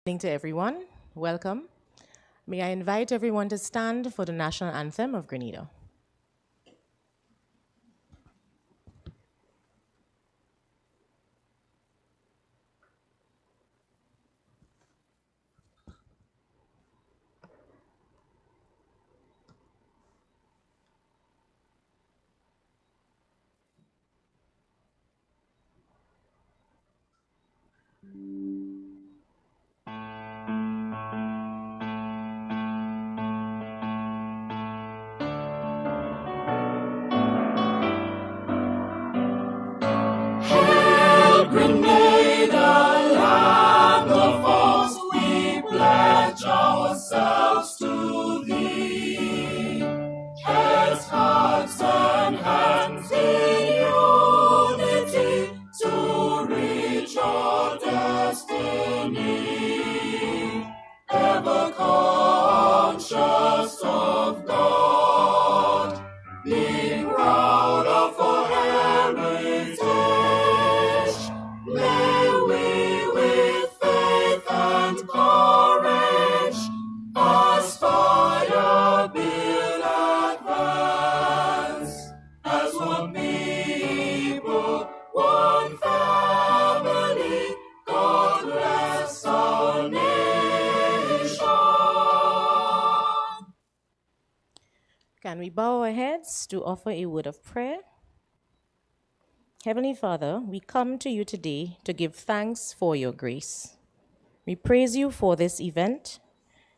Evening to everyone. Welcome. May I invite everyone to stand for the national anthem of Grenada. Hail Grenada, land of us, we pledge ourselves to thee. Heads, hearts, and hands in unity to reach our destiny. Ever conscious of God, being proud of our heritage. May we with faith and courage aspire, build, advance as one people, one family. God bless our nation. Can we bow our heads to offer a word of prayer? Heavenly Father, we come to you today to give thanks for your grace. We praise you for this event.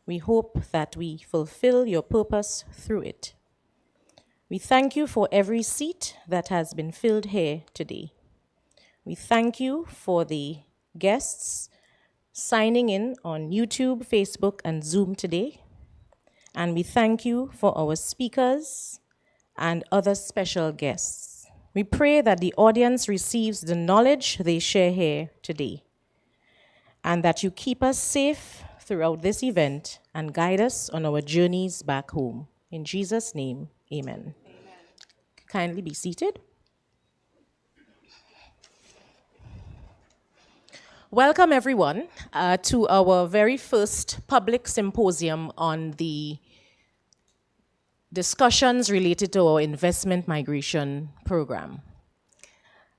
We hope that we fulfill your purpose through it. We thank you for every seat that has been filled here today. We thank you for the guests signing in on YouTube, Facebook, and Zoom today. And we thank you for our speakers and other special guests. We pray that the audience receives the knowledge they share here today, and that you keep us safe throughout this event and guide us on our journeys back home. In Jesus' name, amen. Kindly be seated. Welcome, everyone, to our very first public symposium on the discussions related to our investment migration program.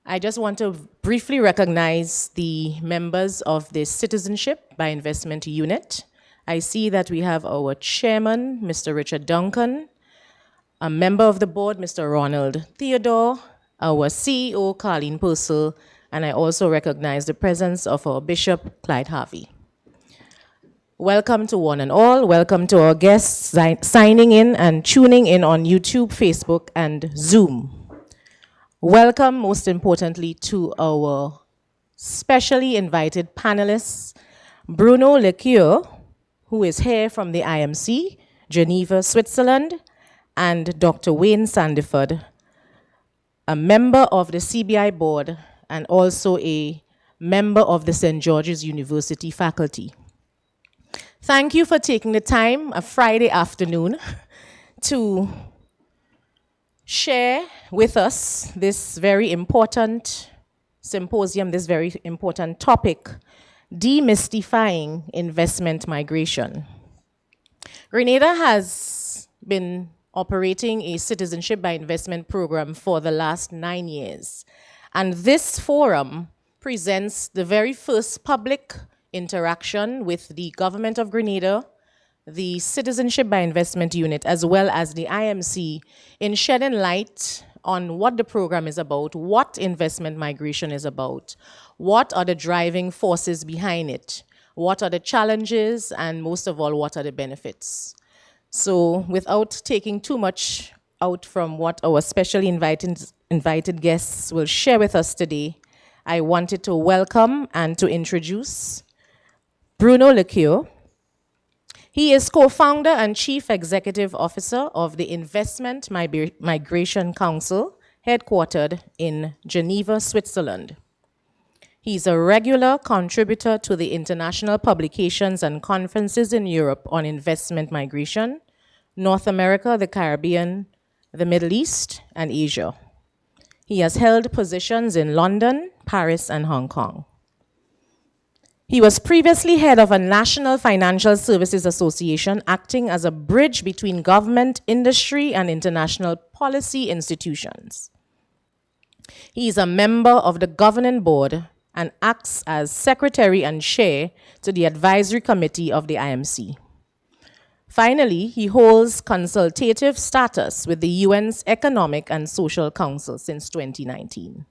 I just want to briefly recognize the members of the Citizenship by Investment Unit. I see that we have our chairman, Mr. Richard Duncan, a member of the board, Mr. Ronald Theodore, our CEO, Carleen Purcell, and I also recognize the presence of our Bishop, Clyde Harvey. Welcome to one and all. Welcome to our guests signing in and tuning in on YouTube, Facebook, and Zoom. Welcome, most importantly, to our specially invited panelists, Bruno Lecure, who is here from the IMC, Geneva, Switzerland, and Dr. Wayne Sandiford, a member of the CBI board and also a member of the St. George's University faculty. Thank you for taking the time, a Friday afternoon, to share with us this very important symposium, this very important topic, demystifying investment migration. Grenada has been operating a citizenship by investment program for the last 9 years, and this forum presents the very first public interaction with the government of Grenada, the Citizenship by Investment Unit, as well as the IMC, in shedding light on what the program is about, what investment migration is about, what are the driving forces behind it, what are the challenges, and most of all, what are the benefits. So without taking too much out from what our specially invited guests will share with us today, I wanted to welcome and to introduce Bruno Lecure. He is co-founder and chief executive officer of the Investment Migration Council, headquartered in Geneva, Switzerland. He's a regular contributor to the international publications and conferences in Europe on investment migration, North America, the Caribbean, the Middle East, and Asia. He has held positions in London, Paris, and Hong Kong. He was previously head of a National Financial Services Association, acting as a bridge between government, industry, and international policy institutions. He is a member of the governing board and acts as secretary and chair to the advisory committee of the IMC. Finally, he holds consultative status with the UN's Economic and Social Council since 2019.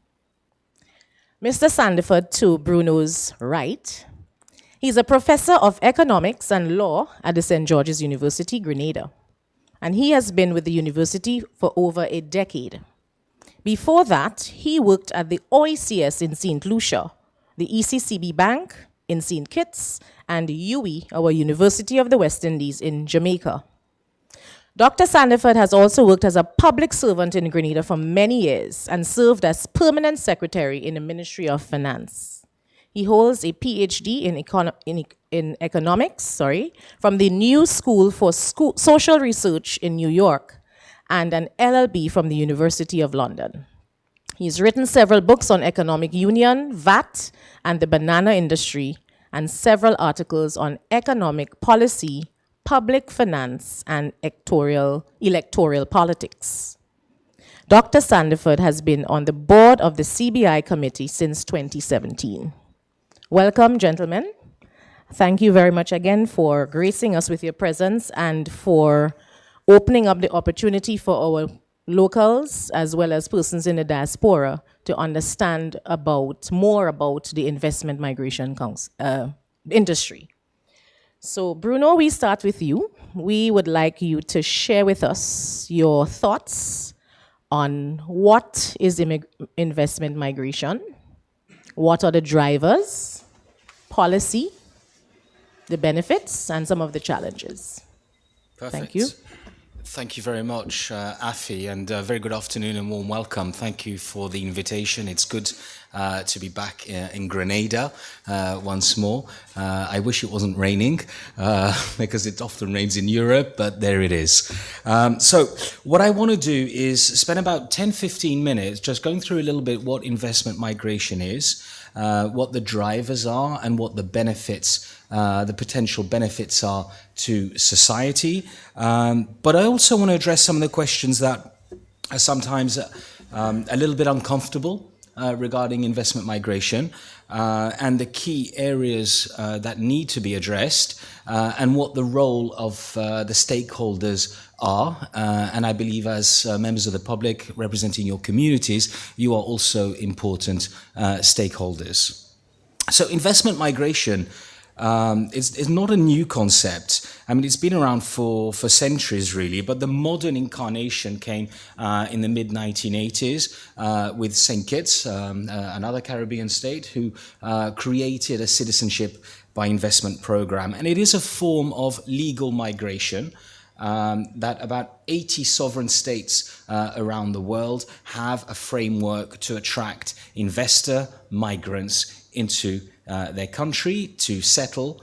Mr. Sandiford, to Bruno's right, he's a professor of economics and law at the St. George's University, Grenada, and he has been with the university for over a decade. Before that, he worked at the OECS in St. Lucia, the ECCB Bank in St. Kitts, and UWI, our University of the West Indies in Jamaica. Dr. Sandiford has also worked as a public servant in Grenada for many years and served as permanent secretary in the Ministry of Finance. He holds a PhD in economics from the New School for Social Research in New York and an LLB from the University of London. He's written several books on economic union, VAT, and the banana industry, and several articles on economic policy, public finance, and electoral politics. Dr. Sandiford has been on the board of the CBI committee since 2017. Welcome, gentlemen. Thank you very much again for gracing us with your presence and for opening up the opportunity for our locals as well as persons in the diaspora to understand more about the investment migration industry. So Bruno, we start with you. We would like you to share with us your thoughts on what is investment migration, what are the drivers, policy, the benefits, and some of the challenges. Perfect. Thank you. Thank you very much, Afi, and very good afternoon and warm welcome. Thank you for the invitation. It's good to be back in Grenada once more. I wish it wasn't raining because it often rains in Europe, but there it is. So what I want to do is spend about 10-15 minutes just going through a little bit what investment migration is, what the drivers are, and what the benefits, the potential benefits are to society. But I also want to address some of the questions that are sometimes a little bit uncomfortable regarding investment migration and the key areas that need to be addressed and what the role of the stakeholders are. And I believe as members of the public representing your communities, you are also important stakeholders. So investment migration is not a new concept. I mean, it's been around for centuries, really, but the modern incarnation came in the mid-1980s with St. Kitts, another Caribbean state, who created a citizenship by investment program. And it is a form of legal migration that about 80 sovereign states around the world have a framework to attract investor migrants into their country to settle.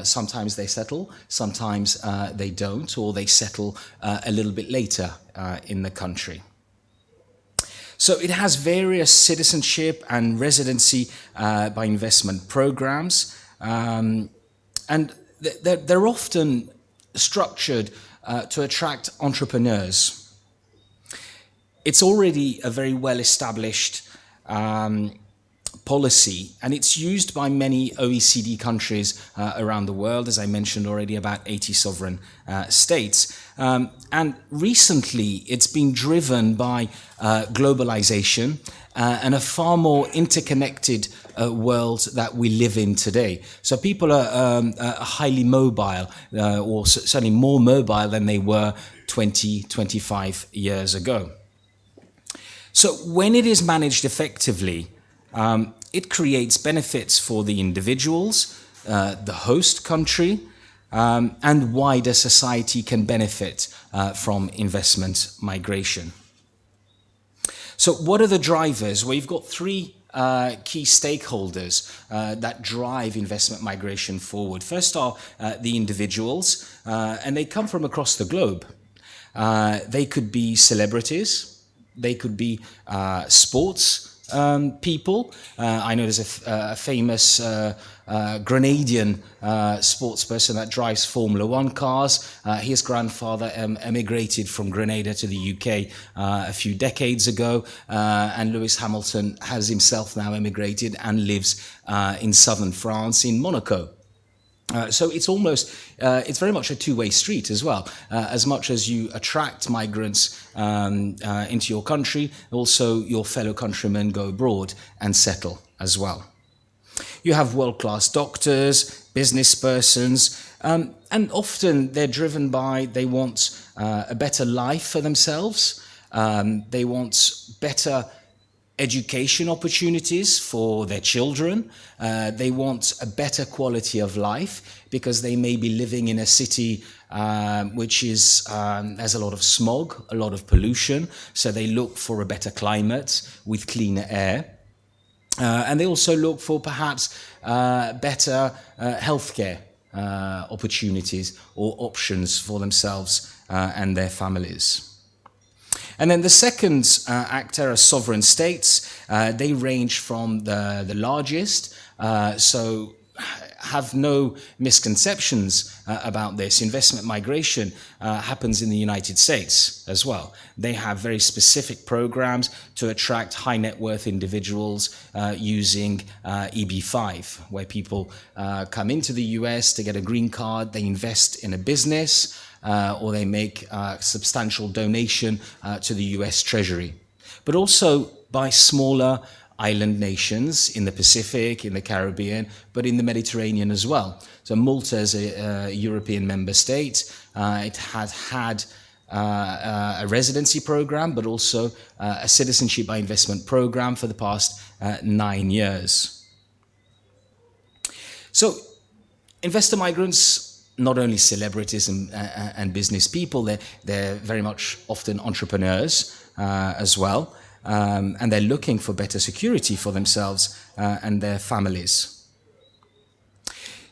Sometimes they settle, sometimes they don't, or they settle a little bit later in the country. So it has various citizenship and residency by investment programs, and they're often structured to attract entrepreneurs. It's already a very well-established policy, and it's used by many OECD countries around the world, as I mentioned already, about 80 sovereign states. And recently, it's been driven by globalization and a far more interconnected world that we live in today. So people are highly mobile, or certainly more mobile than they were 20, 25 years ago. So when it is managed effectively, it creates benefits for the individuals, the host country, and wider society can benefit from investment migration. So what are the drivers? Well, you've got three key stakeholders that drive investment migration forward. First are the individuals, and they come from across the globe. They could be celebrities, they could be sports people. I know there's a famous Grenadian sports person that drives Formula One cars. His grandfather emigrated from Grenada to the UK a few decades ago, and Lewis Hamilton has himself now emigrated and lives in southern France, in Monaco. So it's very much a two-way street as well. As much as you attract migrants into your country, also your fellow countrymen go abroad and settle as well. You have world-class doctors, business persons, and often they're driven by, they want a better life for themselves, they want better education opportunities for their children. They want a better quality of life because they may be living in a city which has a lot of smog, a lot of pollution. So they look for a better climate with cleaner air. And they also look for perhaps better healthcare opportunities or options for themselves and their families. And then the second actor are sovereign states. They range from the largest, so have no misconceptions about this. Investment migration happens in the United States as well. They have very specific programs to attract high net worth individuals using EB-5, where people come into the US to get a green card, they invest in a business, or they make a substantial donation to the US Treasury. But also by smaller island nations in the Pacific, in the Caribbean, but in the Mediterranean as well. So Malta is a European member state. It has had a residency program, but also a citizenship by investment program for the past 9 years. So investor migrants, not only celebrities and business people, they're very much often entrepreneurs as well, and they're looking for better security for themselves and their families.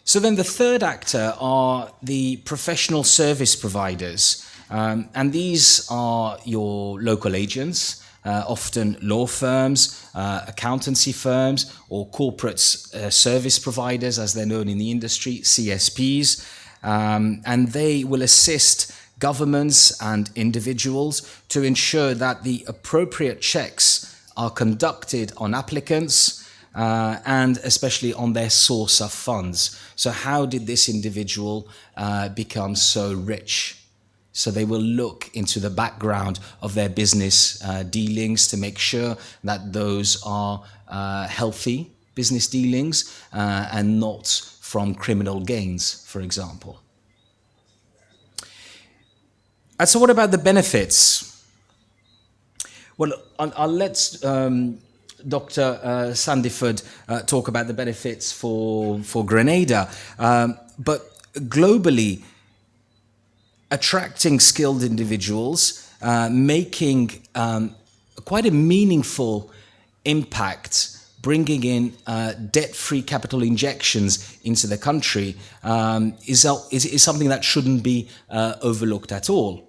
So then the third actor are the professional service providers, and these are your local agents, often law firms, accountancy firms, or corporate service providers, as they're known in the industry, CSPs. And they will assist governments and individuals to ensure that the appropriate checks are conducted on applicants and especially on their source of funds. So how did this individual become so rich? So they will look into the background of their business dealings to make sure that those are healthy business dealings and not from criminal gains, for example. And so what about the benefits? Well, I'll let Dr. Sandiford talk about the benefits for Grenada. But globally, attracting skilled individuals, making quite a meaningful impact, bringing in debt-free capital injections into the country is something that shouldn't be overlooked at all.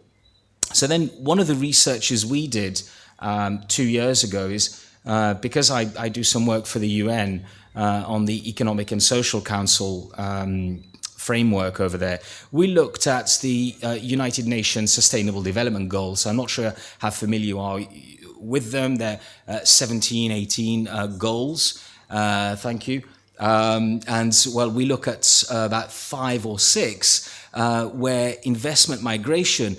So then one of the researches we did 2 years ago is, because I do some work for the UN on the Economic and Social Council framework over there, we looked at the United Nations Sustainable Development Goals. I'm not sure how familiar you are with them. They're 17, 18 goals. Thank you. And well, we look at about 5 or 6 where investment migration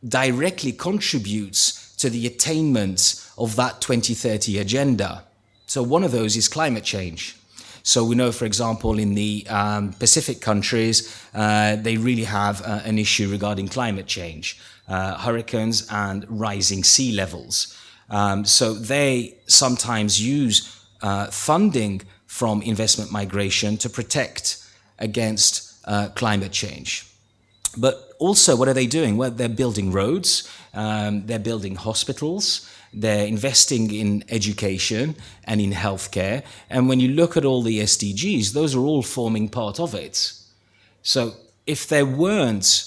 directly contributes to the attainment of that 2030 agenda. So one of those is climate change. So we know, for example, in the Pacific countries, they really have an issue regarding climate change, hurricanes and rising sea levels. So they sometimes use funding from investment migration to protect against climate change. But also, what are they doing? Well, they're building roads, they're building hospitals, they're investing in education and in healthcare. And when you look at all the SDGs, those are all forming part of it. So if there weren't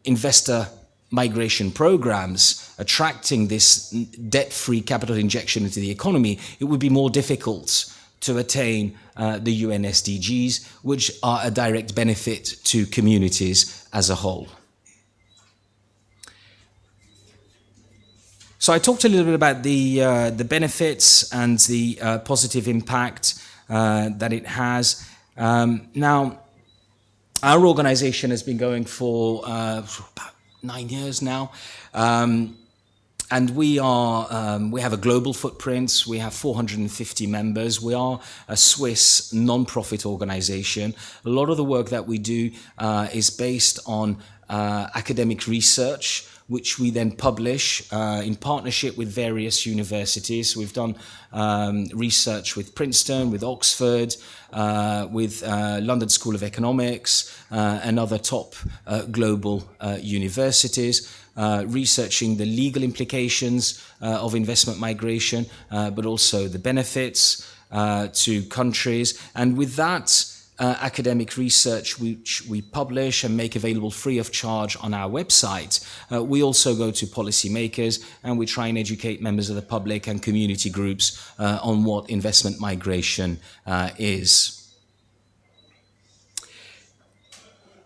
investor migration programs attracting this debt-free capital injection into the economy, it would be more difficult to attain the UN SDGs, which are a direct benefit to communities as a whole. So I talked a little bit about the benefits and the positive impact that it has. Now, our organization has been going for about 9 years now. And we have a global footprint. We have 450 members. We are a Swiss non-profit organization. A lot of the work that we do is based on academic research, which we then publish in partnership with various universities. We've done research with Princeton, with Oxford, with London School of Economics, and other top global universities. Researching the legal implications of investment migration, but also the benefits to countries. And with that academic research, which we publish and make available free of charge on our website, we also go to policymakers and we try and educate members of the public and community groups on what investment migration is.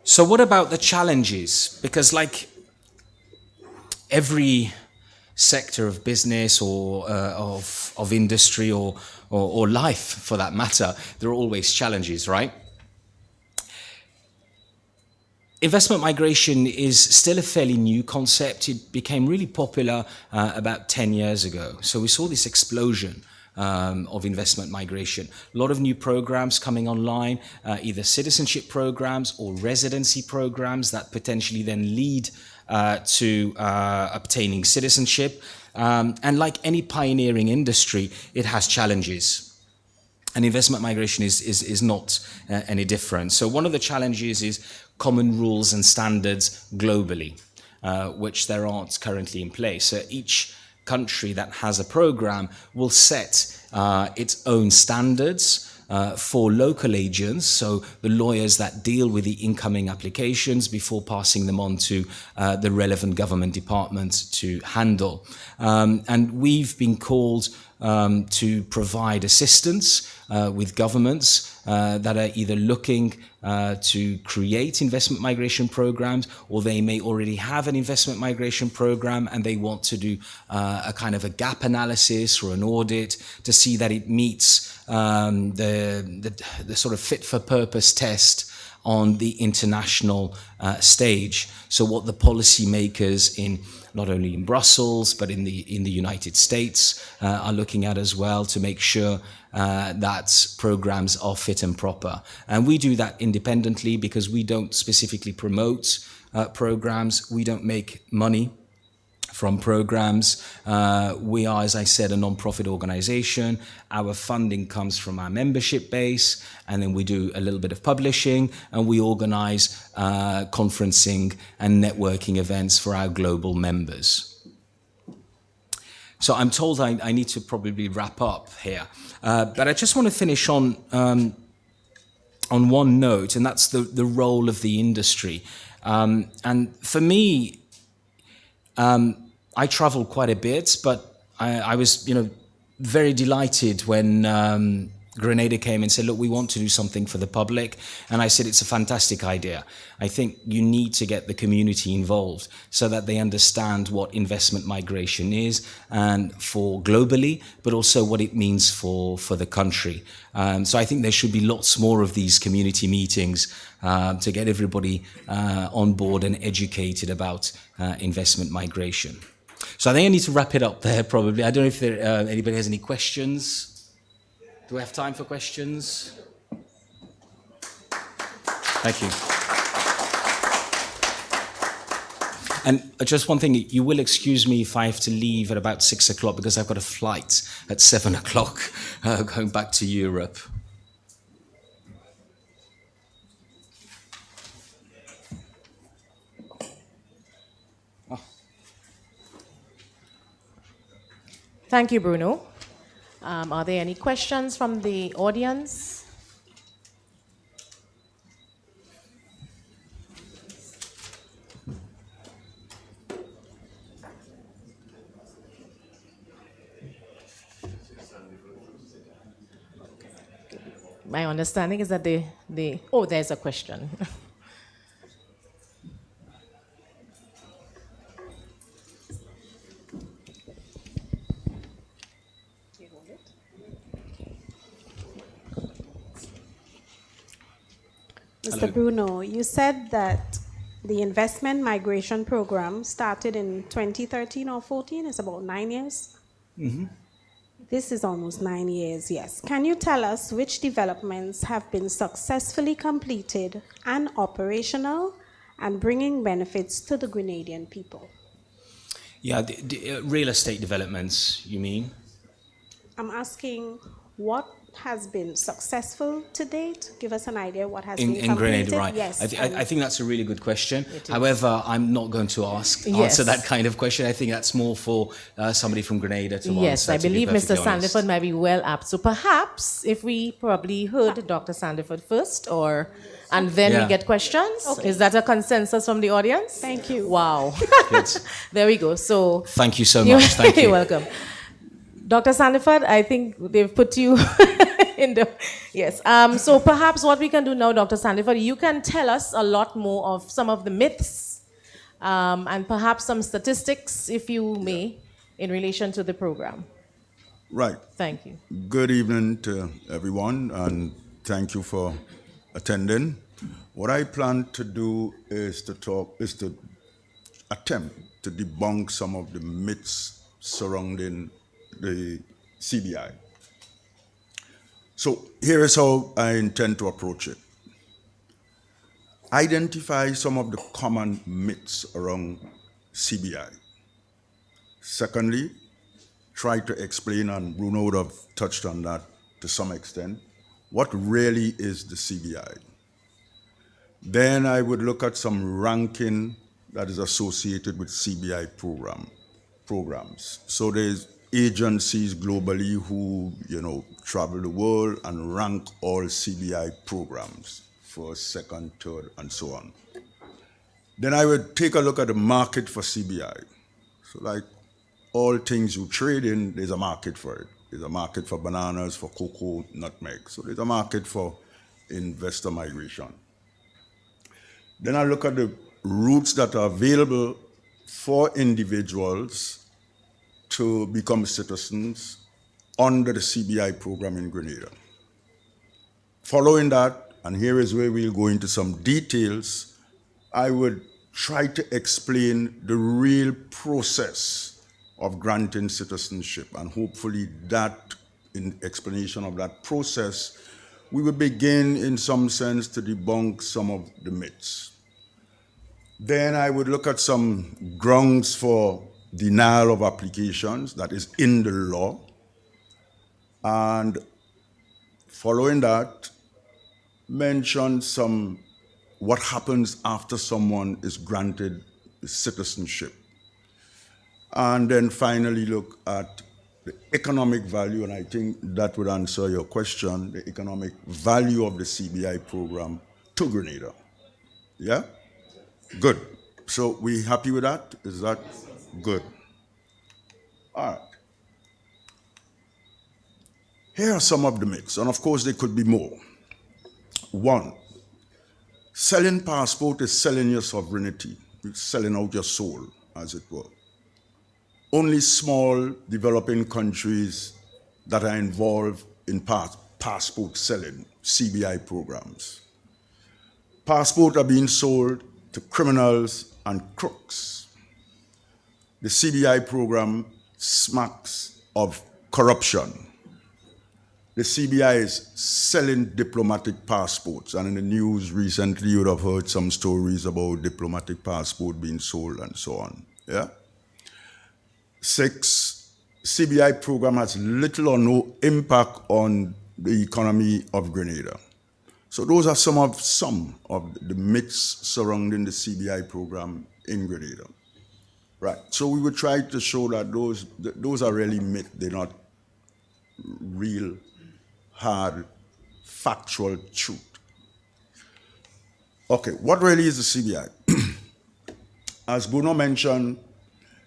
So what about the challenges? Because like every sector of business or of industry or life for that matter, there are always challenges, right? Investment migration is still a fairly new concept. It became really popular about 10 years ago. So we saw this explosion of investment migration. A lot of new programs coming online, either citizenship programs or residency programs that potentially then lead to obtaining citizenship. And like any pioneering industry, it has challenges. And investment migration is not any different. So one of the challenges is common rules and standards globally, which there aren't currently in place. So each country that has a program will set its own standards for local agents, so the lawyers that deal with the incoming applications before passing them on to the relevant government department to handle. And we've been called to provide assistance with governments that are either looking to create investment migration programs, or they may already have an investment migration program and they want to do a kind of a gap analysis or an audit to see that it meets the sort of fit for purpose test on the international stage. So what the policymakers in not only in Brussels but in the United States are looking at as well, to make sure that programs are fit and proper. And we do that independently because we don't specifically promote programs. We don't make money from programs. We are, as I said, a non-profit organization. Our funding comes from our membership base, and then we do a little bit of publishing, and we organize conferencing and networking events for our global members. So I'm told I need to probably wrap up here, but I just want to finish on one note, and that's the role of the industry. And for me, I travel quite a bit, but I was, very delighted when Grenada came and said, look, we want to do something for the public. And I said, it's a fantastic idea. I think you need to get the community involved so that they understand what investment migration is, and for globally, but also what it means for the country. So I think there should be lots more of these community meetings to get everybody on board and educated about investment migration. So I think I need to wrap it up there probably. I don't know if anybody has any questions. Do we have time for questions? Thank you. And just one thing, you will excuse me if I have to leave at about 6 o'clock because I've got a flight at 7 o'clock going back to Europe. Thank you, Bruno. Are there any questions from the audience? my understanding is that oh, there's a question. Mr. Bruno, you said that the investment migration program started in 2013 or 14. It's about 9 years. Mm-hmm. This is almost 9 years, yes. Can you tell us which developments have been successfully completed and operational and bringing benefits to the Grenadian people? Yeah, the real estate developments, you mean? I'm asking what has been successful to date? Give us an idea what has been In completed. Grenada, right? Yes. I think that's a really good question. However, I'm not going to answer Yes. that kind of question. I think that's more for somebody from Grenada to answer. Yes, I to be believe Mr. perfectly honest. Sandiford might be well apt. So perhaps if we probably heard Dr. Sandiford first, and then Yeah. we get questions. Okay. Is that a consensus from the audience? Thank you. Wow. Good. There we go. So Thank you so much. Thank you. You're welcome. Dr. Sandiford, I think they've put you in the... Yes. So perhaps what we can do now, Dr. Sandiford, you can tell us a lot more of some of the myths and perhaps some statistics, if you may, in relation to the program. Right. Thank you. Good evening to everyone, and thank you for attending. What I plan to do is to attempt to debunk some of the myths surrounding the CBI. So here is how I intend to approach it. Identify some of the common myths around CBI. Secondly, try to explain, and Bruno would have touched on that to some extent, what really is the CBI. Then I would look at some ranking that is associated with CBI programs. So there's agencies globally who, travel the world and rank all CBI programs, first, second, third, and so on. Then I would take a look at the market for CBI. So like all things you trade in, there's a market for it. There's a market for bananas, for cocoa, nutmeg. So there's a market for investor migration. Then I look at the routes that are available for individuals to become citizens under the CBI program in Grenada. Following that, and here is where we'll go into some details, I would try to explain the real process of granting citizenship, and hopefully that, in explanation of that process, we will begin in some sense to debunk some of the myths. Then I would look at some grounds for denial of applications that is in the law. And following that, mention what happens after someone is granted citizenship. And then finally look at the economic value, and I think that would answer your question, the economic value of the CBI program to Grenada. Yeah? Good. So we happy with that? Is that good? All right. Here are some of the myths, and of course there could be more. 1, selling passport is selling your sovereignty. It's selling out your soul, as it were. Only small developing countries that are involved in passport selling, CBI programs. Passports are being sold to criminals and crooks. The CBI program smacks of corruption. The CBI is selling diplomatic passports, and in the news recently you would have heard some stories about diplomatic passport being sold and so on. Yeah? 6, CBI program has little or no impact on the economy of Grenada. So those are some of the myths surrounding the CBI program in Grenada. Right. So we would try to show that those are really myths. They're not real, hard, factual truth. Okay, what really is the CBI? As Bruno mentioned,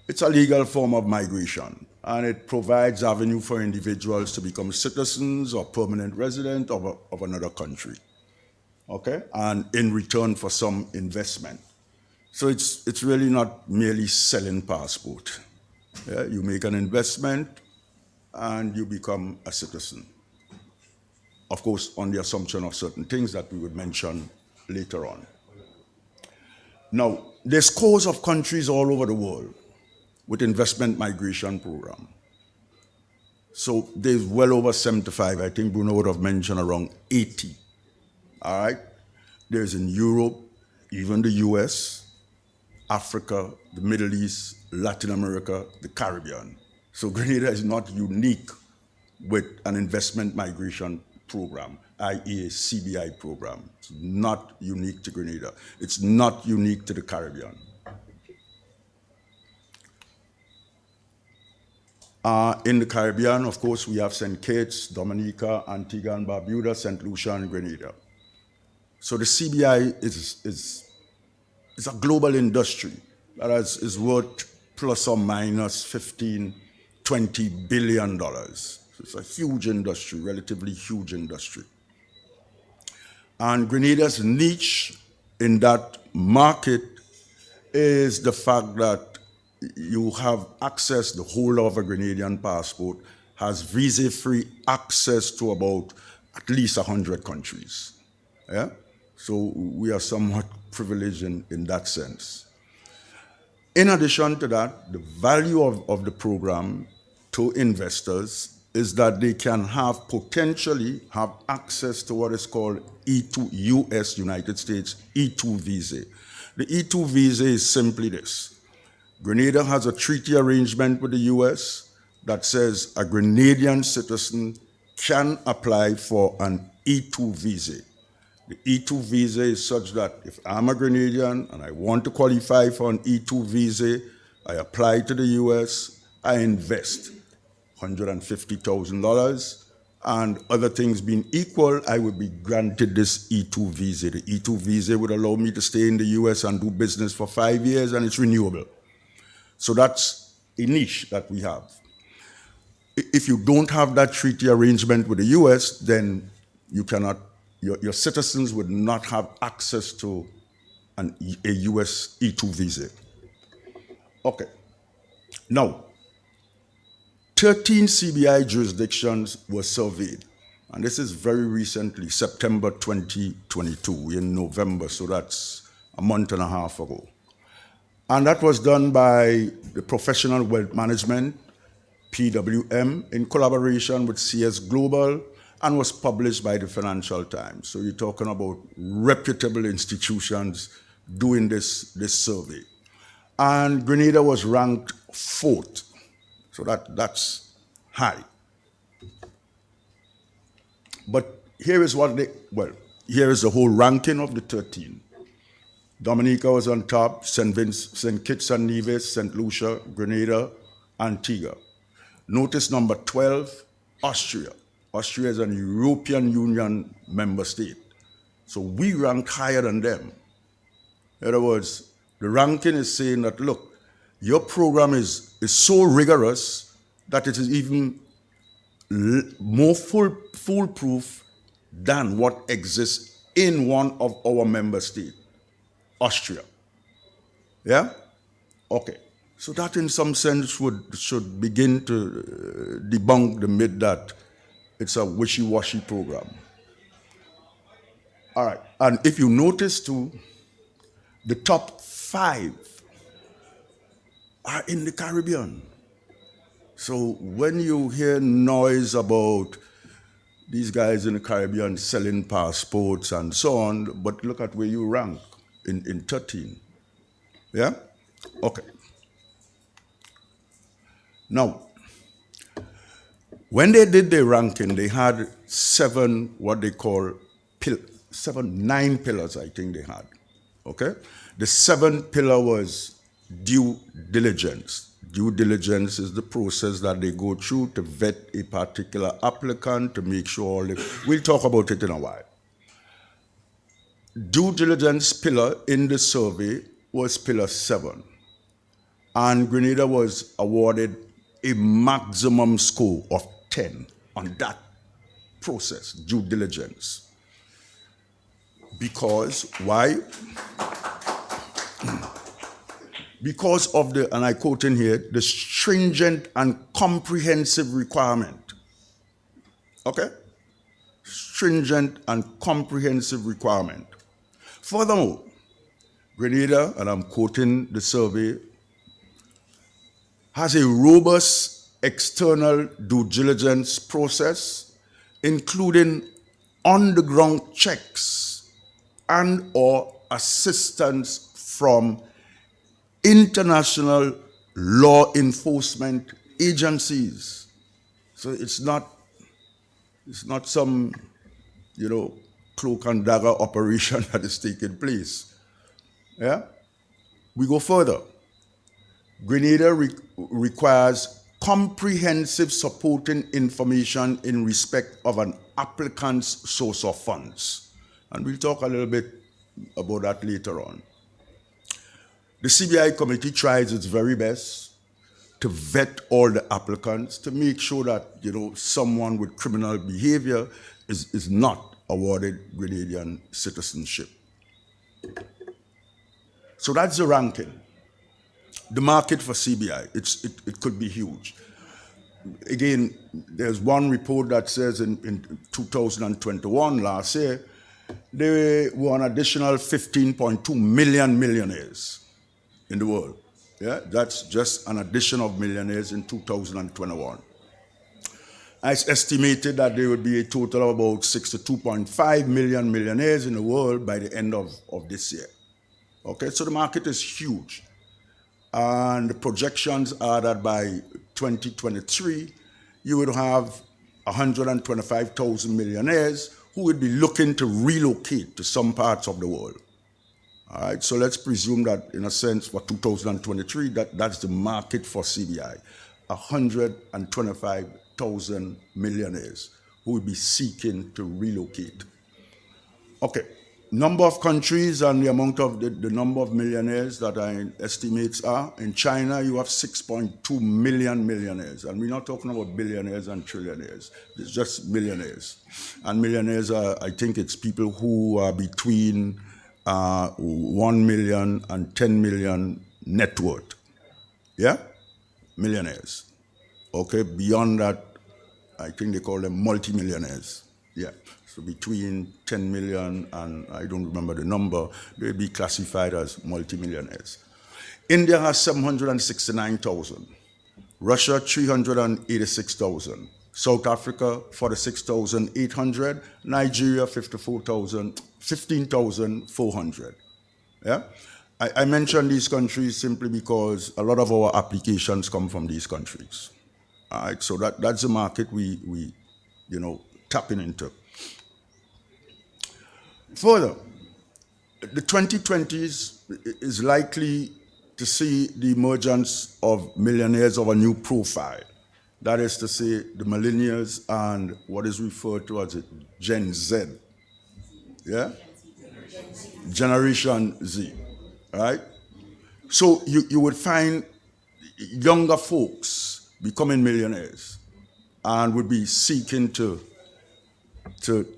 it's a legal form of migration, and it provides avenue for individuals to become citizens or permanent resident of another country, okay? And in return for some investment. So it's really not merely selling passport. Yeah? You make an investment and you become a citizen. Of course, on the assumption of certain things that we would mention later on. Now, there's scores of countries all over the world with investment migration program. So there's well over 75. I think Bruno would have mentioned around 80. All right? There's in Europe, even the US, Africa, the Middle East, Latin America, the Caribbean. So Grenada is not unique with an investment migration program, i.e. a CBI program. It's not unique to Grenada. It's not unique to the Caribbean. In the Caribbean, of course, we have St. Kitts, Dominica, Antigua and Barbuda, St. Lucia, and Grenada. So the CBI is a global industry that is worth plus or minus 15, $20 billion. So it's a huge industry, relatively huge industry. And Grenada's niche in that market is the fact that you have access, the holder of a Grenadian passport has visa-free access to about at least 100 countries. Yeah? So we are somewhat privileged in that sense. In addition to that, the value of the program to investors is that they can potentially have access to what is called E2, US, United States, E2 visa. The E2 visa is simply this. Grenada has a treaty arrangement with the US that says a Grenadian citizen can apply for an E2 visa. The E2 visa is such that if I'm a Grenadian and I want to qualify for an E2 visa, I apply to the US, I invest $150,000, and other things being equal, I would be granted this E2 visa. The E2 visa would allow me to stay in the US and do business for 5 years, and it's renewable. So that's a niche that we have. If you don't have that treaty arrangement with the US, then you cannot, your citizens would not have access to a US E2 visa. Okay. Now, 13 CBI jurisdictions were surveyed, and this is very recently, September 2022. We're in November, so that's a month and a half ago. And that was done by the Professional Wealth Management, PWM, in collaboration with CS Global, and was published by the Financial Times. So you're talking about reputable institutions doing this survey. And Grenada was ranked 4th. So that's high. But here is here is the whole ranking of the 13. Dominica was on top, St. Kitts and Nevis, St. Lucia, Grenada, Antigua. Notice number 12, Austria. Austria is an European Union member state. So we ranked higher than them. In other words, the ranking is saying that, look, your program is so rigorous that it is even more foolproof than what exists in one of our member states, Austria. Yeah? Okay. So that in some sense should begin to debunk the myth that it's a wishy-washy program. All right. And if you notice too, the top 5 are in the Caribbean. So when you hear noise about these guys in the Caribbean selling passports and so on, but look at where you rank in 13. Yeah? Okay. Now, when they did their ranking, they had 7, what they call 9 pillars, I think they had. Okay? The 7th pillar was due diligence. Due diligence is the process that they go through to vet a particular applicant to make sure we'll talk about it in a while. Due diligence pillar in the survey was pillar 7. And Grenada was awarded a maximum score of 10 on that process, due diligence. Because, why? Because of the, and I quote in here, the stringent and comprehensive requirement. Okay? Stringent and comprehensive requirement. Furthermore, Grenada, and I'm quoting the survey, has a robust external due diligence process, including on-the-ground checks and or assistance from international law enforcement agencies. So it's not some, cloak and dagger operation that is taking place. Yeah? We go further. Grenada requires comprehensive supporting information in respect of an applicant's source of funds. And we'll talk a little bit about that later on. The CBI committee tries its very best to vet all the applicants to make sure that, someone with criminal behavior is not awarded Grenadian citizenship. So that's the ranking. The market for CBI, it could be huge. Again, there's one report that says in 2021, last year, there were an additional 15.2 million millionaires in the world. Yeah, that's just an addition of millionaires in 2021. It's estimated that there would be a total of about 62.5 million millionaires in the world by the end of this year. Okay, so the market is huge. And the projections are that by 2023, you would have 125,000 millionaires who would be looking to relocate to some parts of the world. All right, so let's presume that, in a sense, for 2023, that's the market for CBI. 125,000 millionaires who will be seeking to relocate. Okay, number of countries and the amount of the number of millionaires that estimates are. In China, you have 6.2 million millionaires. And we're not talking about billionaires and trillionaires. It's just millionaires. And millionaires are, I think it's people who are between 1 million and 10 million net worth. Yeah? Millionaires. Okay, beyond that, I think they call them multimillionaires. Yeah, so between 10 million and I don't remember the number, they'll be classified as multimillionaires. India has 769,000. Russia, 386,000. South Africa, 46,800. Nigeria, 15,400. Yeah? I mention these countries simply because a lot of our applications come from these countries. All right, so that's the market we tapping into. Further, the 2020s is likely to see the emergence of millionaires of a new profile. That is to say, the millennials and what is referred to as Gen Z. Yeah? Generation Z. Right? So you would find younger folks becoming millionaires and would be seeking to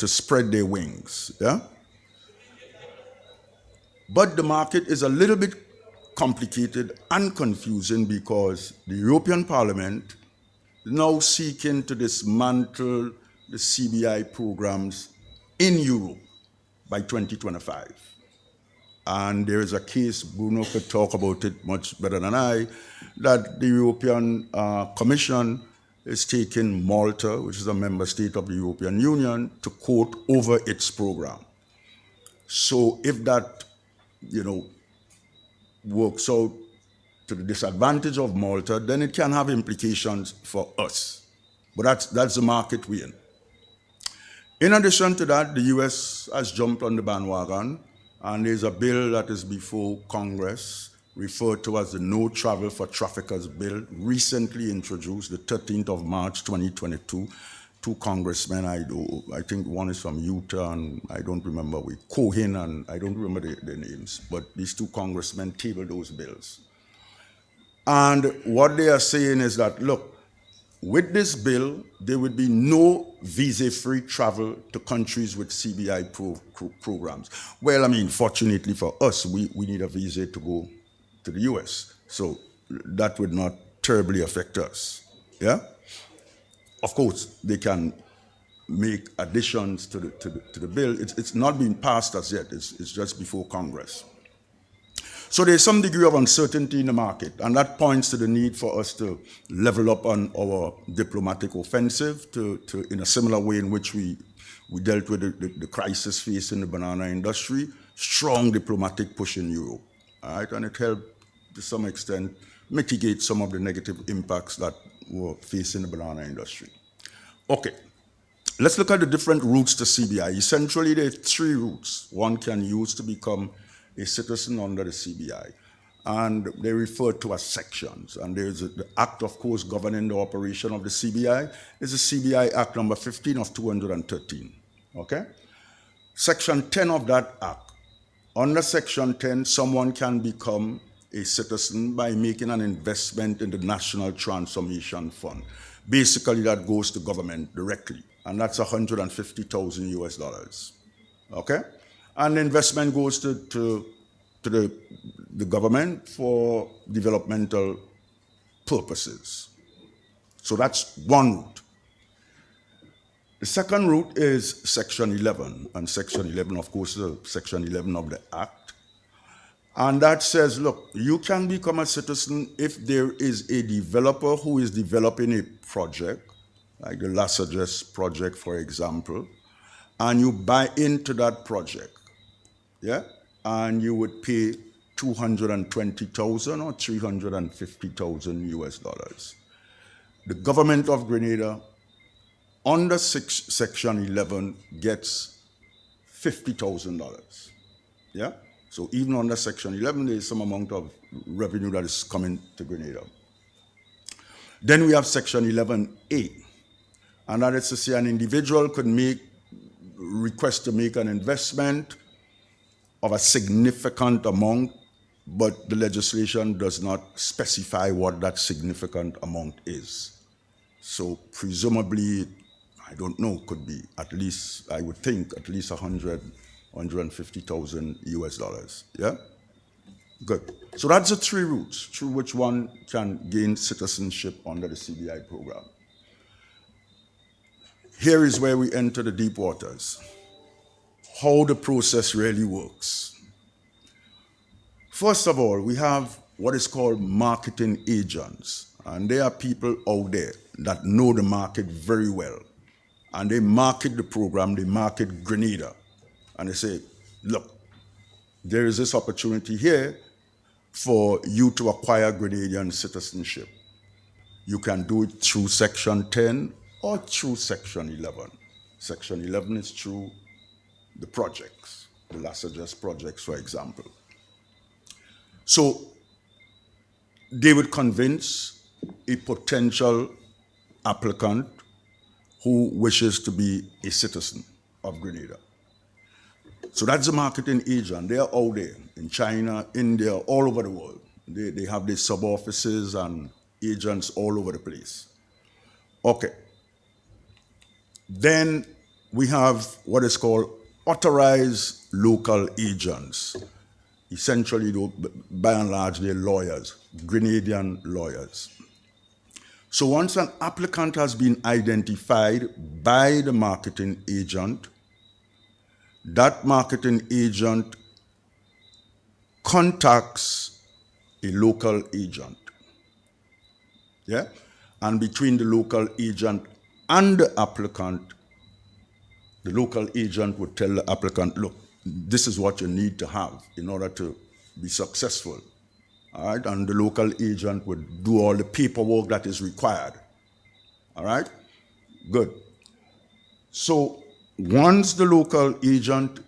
spread their wings. Yeah? But the market is a little bit complicated and confusing because the European Parliament is now seeking to dismantle the CBI programs in Europe by 2025. And there is a case, Bruno could talk about it much better than I, that the European Commission is taking Malta, which is a member state of the European Union, to court over its program. So if that, works out to the disadvantage of Malta, then it can have implications for us. But that's the market we're in. In addition to that, the US has jumped on the bandwagon, and there's a bill that is before Congress, referred to as the No Travel for Traffickers Bill, recently introduced the 13th of March, 2022. Two congressmen, I think one is from Utah, and I don't remember, Cohen, and I don't remember their names, but these two congressmen tabled those bills. And what they are saying is that, look, with this bill, there would be no visa-free travel to countries with CBI programs. Well, I mean, fortunately for us, we need a visa to go to the US. So that would not terribly affect us. Yeah? Of course, they can make additions to the bill. It's not been passed as yet. It's just before Congress. So there's some degree of uncertainty in the market, and that points to the need for us to level up on our diplomatic offensive in a similar way in which we dealt with the crisis facing the banana industry. Strong diplomatic push in Europe, all right? And it helped to some extent mitigate some of the negative impacts that were facing the banana industry. Okay, let's look at the different routes to CBI. Essentially, there are 3 routes one can use to become a citizen under the CBI. And they refer to as sections. And there's the act, of course, governing the operation of the CBI is the CBI Act number 15 of 213, okay? Section 10 of that act, under Section 10, someone can become a citizen by making an investment in the National Transformation Fund. Basically, that goes to government directly, and that's $150,000 US, okay? And the investment goes to the government for developmental purposes. So that's one route. The second route is Section 11, and Section 11, of course, is Section 11 of the Act. And that says, look, you can become a citizen if there is a developer who is developing a project, like the Lassages project, for example, and you buy into that project. Yeah, and you would pay $220,000 or $350,000 US. The government of Grenada, under Section 11, gets $50,000. Yeah, so even under Section 11, there is some amount of revenue that is coming to Grenada. Then we have Section 11A, and that is to say an individual could request to make an investment of a significant amount, but the legislation does not specify what that significant amount is. So presumably, I don't know, could be at least, I would think, at least $150,000 US, yeah? Good. So that's the 3 routes through which one can gain citizenship under the CBI program. Here is where we enter the deep waters. How the process really works. First of all, we have what is called marketing agents, and there are people out there that know the market very well, and they market the program, they market Grenada, and they say, look, there is this opportunity here for you to acquire Grenadian citizenship. You can do it through Section 10 or through Section 11. Section 11 is through the projects, the Lassages projects, for example. So they would convince a potential applicant who wishes to be a citizen of Grenada. So that's the marketing agent. They are out there in China, India, all over the world. They have their sub-offices and agents all over the place. Okay. Then we have what is called authorized local agents. Essentially, by and large, they're lawyers, Grenadian lawyers. So once an applicant has been identified by the marketing agent, that marketing agent contacts a local agent. Yeah? And between the local agent and the applicant, the local agent would tell the applicant, look, this is what you need to have in order to be successful. All right? And the local agent would do all the paperwork that is required. All right? Good. So once the local agent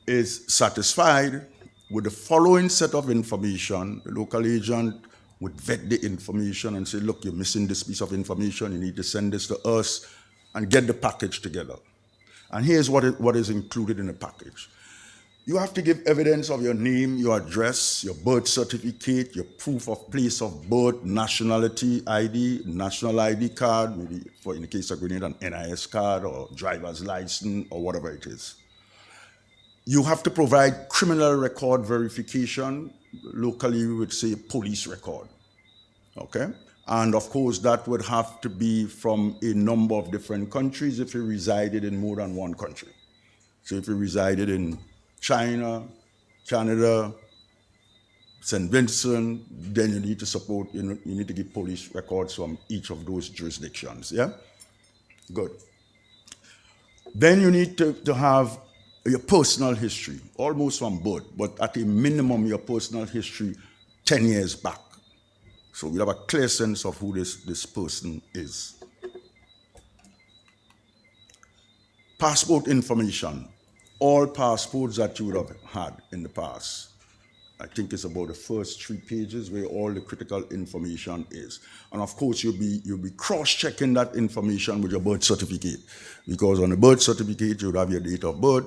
is satisfied with the following set of information, the local agent would vet the information and say, look, you're missing this piece of information, you need to send this to us, and get the package together. And here's what is included in the package. You have to give evidence of your name, your address, your birth certificate, your proof of place of birth, nationality ID, national ID card, maybe for in the case of Grenada, an NIS card or driver's license or whatever it is. You have to provide criminal record verification. Locally, we would say police record. Okay? And of course, that would have to be from a number of different countries if you resided in more than one country. So if you resided in China, Canada, St. Vincent, then you need to support, you need to get police records from each of those jurisdictions, yeah? Good. Then you need to have your personal history, almost from birth, but at a minimum, your personal history 10 years back. So we have a clear sense of who this person is. Passport information. All passports that you would have had in the past. I think it's about the first 3 pages where all the critical information is. And of course, you'll be cross-checking that information with your birth certificate. Because on the birth certificate, you'll have your date of birth,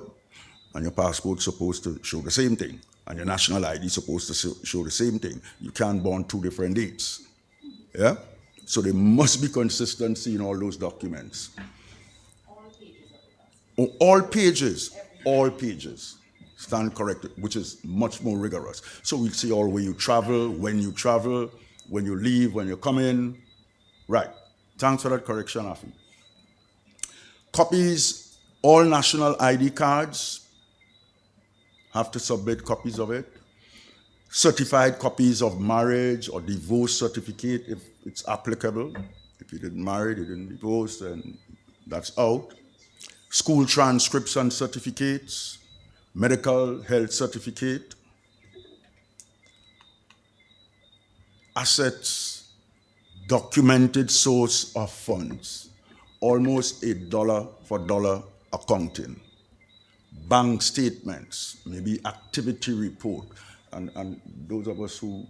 and your passport's supposed to show the same thing. And your national ID is supposed to show the same thing. You can't bond 2 different dates. Yeah? So there must be consistency in all those documents. All pages stand corrected, which is much more rigorous. So we'll see all where you travel, when you leave, when you come in. Right. Thanks for that correction, Afi. Copies, all national ID cards have to submit copies of it. Certified copies of marriage or divorce certificate, if it's applicable. If you didn't marry, you didn't divorce, then that's out. School transcripts and certificates, medical health certificate, assets, documented source of funds, almost a dollar for dollar accounting, bank statements, maybe activity report, and those of us who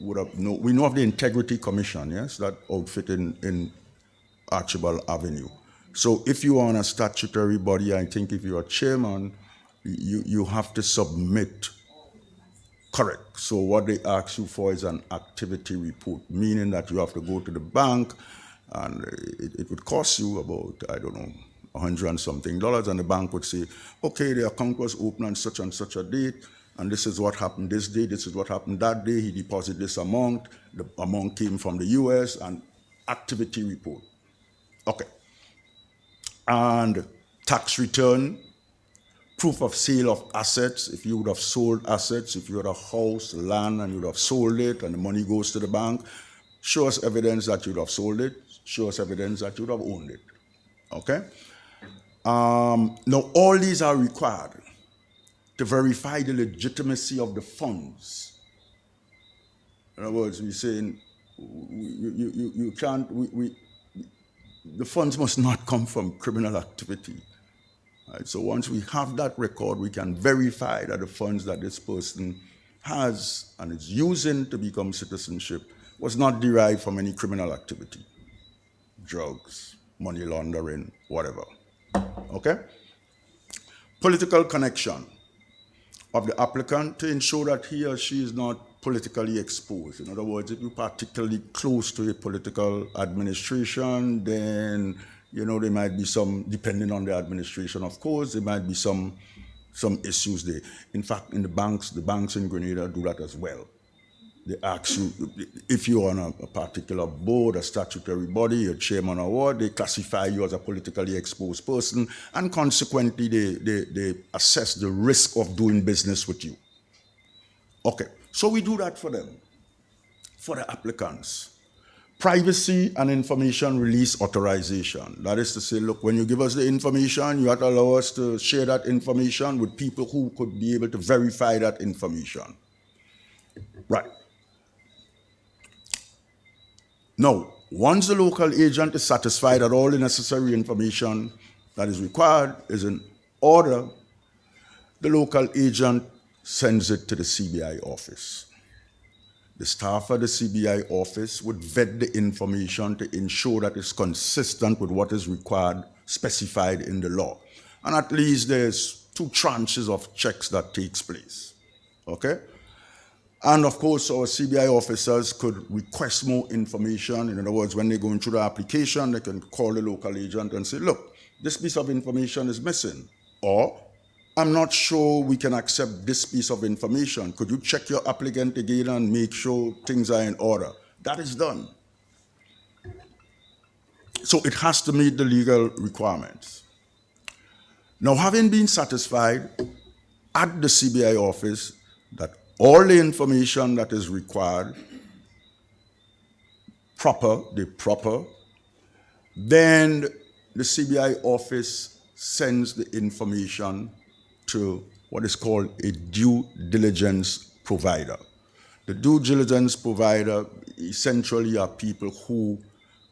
would have we know of the Integrity Commission, yes, that outfit in Archibald Avenue. So if you are on a statutory body, I think if you are chairman, you have to submit. Correct. So what they ask you for is an activity report, meaning that you have to go to the bank, and it would cost you about, I don't know, $100 and something, and the bank would say, okay, the account was open on such and such a date, and this is what happened this day, this is what happened that day, he deposited this amount, the amount came from the US, and activity report. Okay. And tax return, proof of sale of assets, if you would have sold assets, if you had a house, land, and you would have sold it, and the money goes to the bank, show us evidence that you would have sold it, show us evidence that you would have owned it. Okay? Now, all these are required to verify the legitimacy of the funds. In other words, we're saying you can't, the funds must not come from criminal activity. Right? So once we have that record, we can verify that the funds that this person has and is using to become citizenship was not derived from any criminal activity, drugs, money laundering, whatever. Okay? Political connection of the applicant to ensure that he or she is not politically exposed. In other words, if you're particularly close to a political administration, then, you know, there might be some, depending on the administration, of course, there might be some issues there. In fact, in the banks in Grenada do that as well. They ask you, if you're on a particular board, a statutory body, a chairman or what, they classify you as a politically exposed person, and consequently they assess the risk of doing business with you. Okay, so we do that for them, for the applicants. Privacy and information release authorization. That is to say, look, when you give us the information, you have to allow us to share that information with people who could be able to verify that information. Right. Now, once the local agent is satisfied that all the necessary information that is required is in order, the local agent sends it to the CBI office. The staff at the CBI office would vet the information to ensure that it's consistent with what is required, specified in the law. And at least there's two tranches of checks that takes place. Okay? And of course, our CBI officers could request more information. In other words, when they're going through the application, they can call the local agent and say, look, this piece of information is missing. Or, I'm not sure we can accept this piece of information. Could you check your applicant again and make sure things are in order? That is done. So it has to meet the legal requirements. Now, having been satisfied at the CBI office that all the information that is required, proper, then the CBI office sends the information to what is called a due diligence provider. The due diligence provider essentially are people who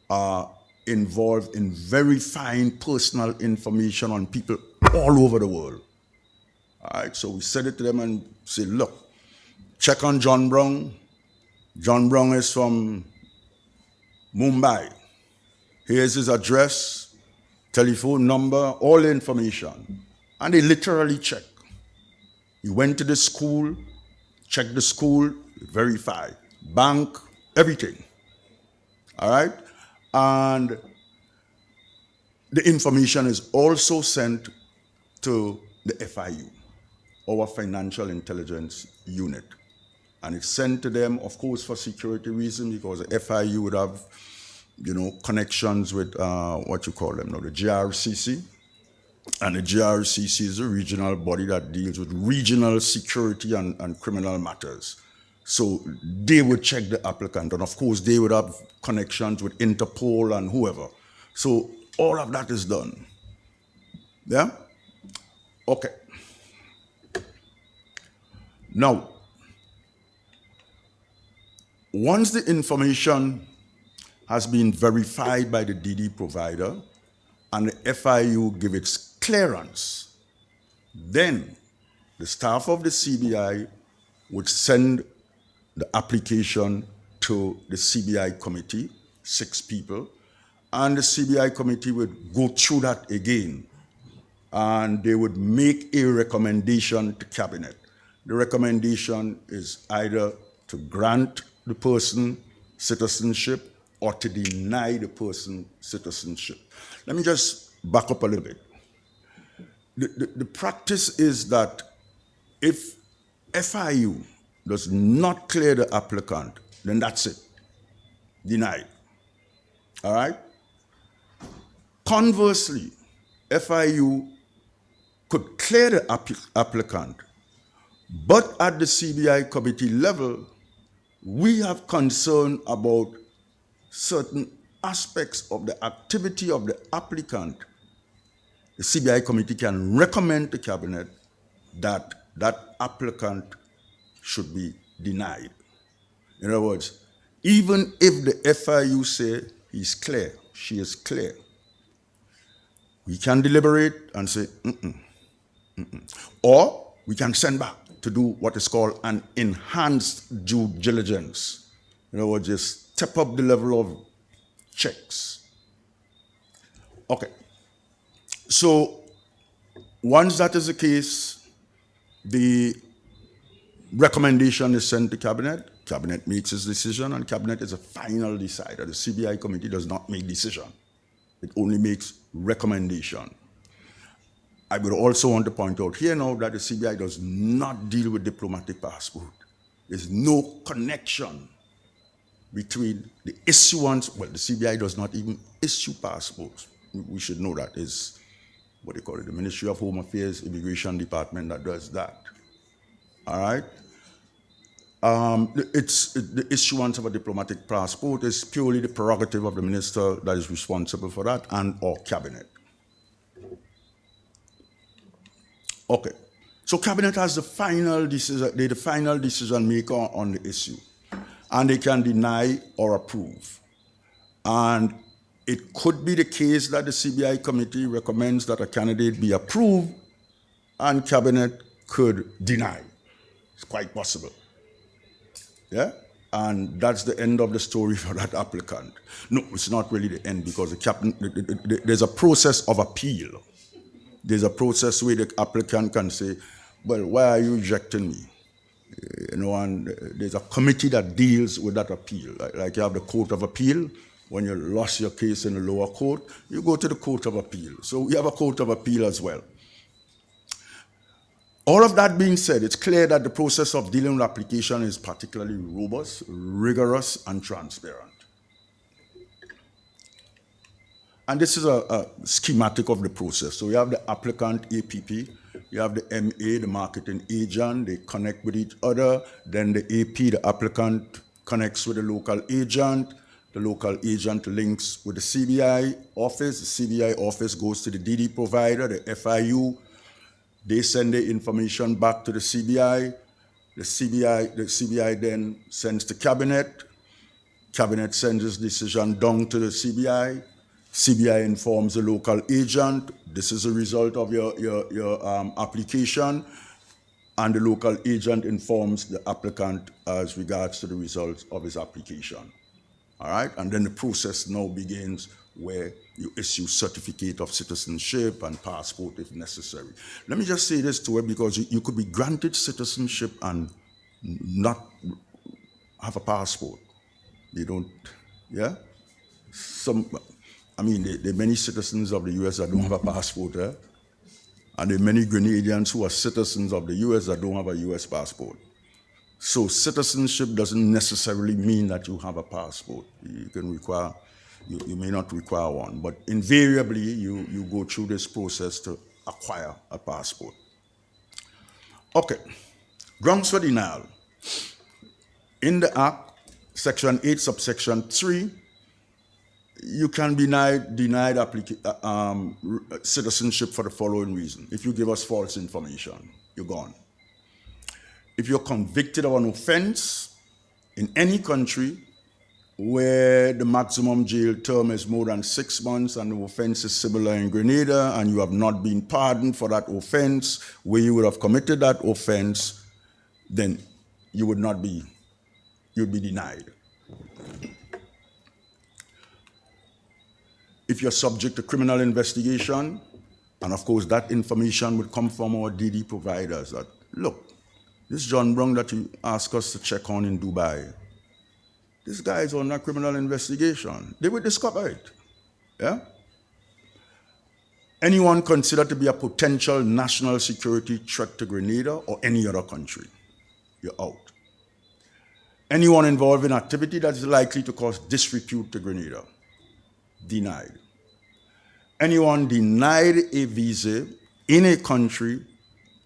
are involved in verifying personal information on people all over the world. All right, so we send it to them and say, look, check on John Brown. John Brown is from Mumbai. Here's his address, telephone number, all the information. And they literally check. He went to the school, checked the school, verify. Bank, everything. All right? And the information is also sent to the FIU, our Financial Intelligence Unit. And it's sent to them, of course, for security reasons, because the FIU would have, connections with the GRCC. And the GRCC is a regional body that deals with regional security and criminal matters. So they would check the applicant, and of course they would have connections with Interpol and whoever. So all of that is done. Yeah? Okay. Now, once the information has been verified by the DD provider and the FIU give its clearance, then the staff of the CBI would send the application to the CBI committee, 6 people, and the CBI committee would go through that again, and they would make a recommendation to cabinet. The recommendation is either to grant the person citizenship or to deny the person citizenship. Let me just back up a little bit. The practice is that if FIU does not clear the applicant, then that's it. Denied. All right? Conversely, FIU could clear the applicant, but at the CBI committee level, we have concern about certain aspects of the activity of the applicant. The CBI committee can recommend to cabinet that that applicant should be denied. In other words, even if the FIU say he's clear, she is clear, we can deliberate and say, Or we can send back to do what is called an enhanced due diligence. In other words, just step up the level of checks. Okay. So once that is the case, the recommendation is sent to cabinet. Cabinet makes its decision, and cabinet is a final decider. The CBI committee does not make decision. It only makes recommendation. I would also want to point out here now that the CBI does not deal with diplomatic passport. There's no connection between the issuance, well, the CBI does not even issue passports. We should know that is what they call it, the Ministry of Home Affairs, Immigration Department that does that. All right? The issuance of a diplomatic passport is purely the prerogative of the minister that is responsible for that and or cabinet. Okay, so cabinet has the final decision, they're the final decision maker on the issue, and they can deny or approve. And it could be the case that the CBI committee recommends that a candidate be approved and cabinet could deny. It's quite possible. Yeah? And that's the end of the story for that applicant. No, it's not really the end, because there's a process of appeal. there's a process where the applicant can say, well, why are you rejecting me? And there's a committee that deals with that appeal. Like you have the Court of Appeal. When you lost your case in the lower court, you go to the Court of Appeal. So we have a Court of Appeal as well. All of that being said, it's clear that the process of dealing with application is particularly robust, rigorous, and transparent. And this is a schematic of the process. So you have the applicant, APP, you have the MA, the marketing agent, they connect with each other. Then the AP, the applicant, connects with the local agent. The local agent links with the CBI office. The CBI office goes to the DD provider, the FIU. They send the information back to the CBI. The CBI then sends to Cabinet. Cabinet sends its decision down to the CBI. CBI informs the local agent, this is a result of your application, and the local agent informs the applicant as regards to the results of his application. All right, and then the process now begins where you issue certificate of citizenship and passport if necessary. Let me just say this to it, because you could be granted citizenship and not have a passport. They don't, yeah? There are many citizens of the US that don't have a passport, eh? And there are many Grenadians who are citizens of the US that don't have a US passport. So citizenship doesn't necessarily mean that you have a passport. You may not require one, but invariably you go through this process to acquire a passport. Okay, grounds for denial. In the Act, Section 8, subsection 3, you can be denied citizenship for the following reason. If you give us false information, you're gone. If you're convicted of an offense in any country where the maximum jail term is more than 6 months and the offense is similar in Grenada and you have not been pardoned for that offense where you would have committed that offense, then you'd be denied. If you're subject to criminal investigation, and of course that information would come from our DD providers that, look, this John Brown that you asked us to check on in Dubai, this guy is under criminal investigation. They would discover it, yeah? Anyone considered to be a potential national security threat to Grenada or any other country, you're out. Anyone involved in activity that is likely to cause disrepute to Grenada, denied. Anyone denied a visa in a country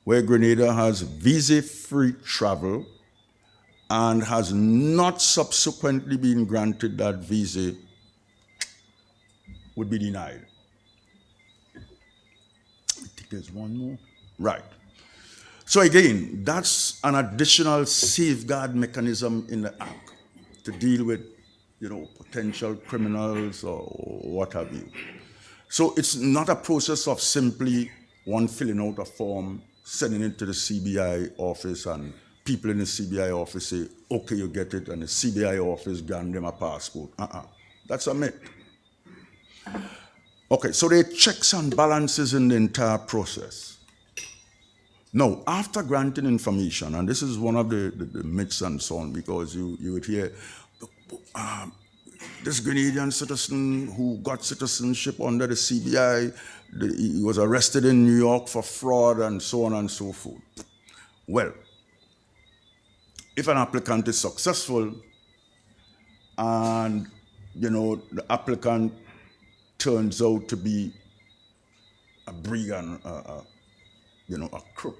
where Grenada has visa-free travel and has not subsequently been granted that visa would be denied. I think there's one more. Right. So again, that's an additional safeguard mechanism in the Act to deal with, potential criminals or what have you. So it's not a process of simply one filling out a form, sending it to the CBI office, and people in the CBI office say, okay, you get it, and the CBI office grant them a passport. That's a myth. Okay, so there are checks and balances in the entire process. Now, after granting information, and this is one of the myths and so on, because you would hear, this Grenadian citizen who got citizenship under the CBI, he was arrested in New York for fraud and so on and so forth. Well, if an applicant is successful and, the applicant turns out to be a brigand, a crook,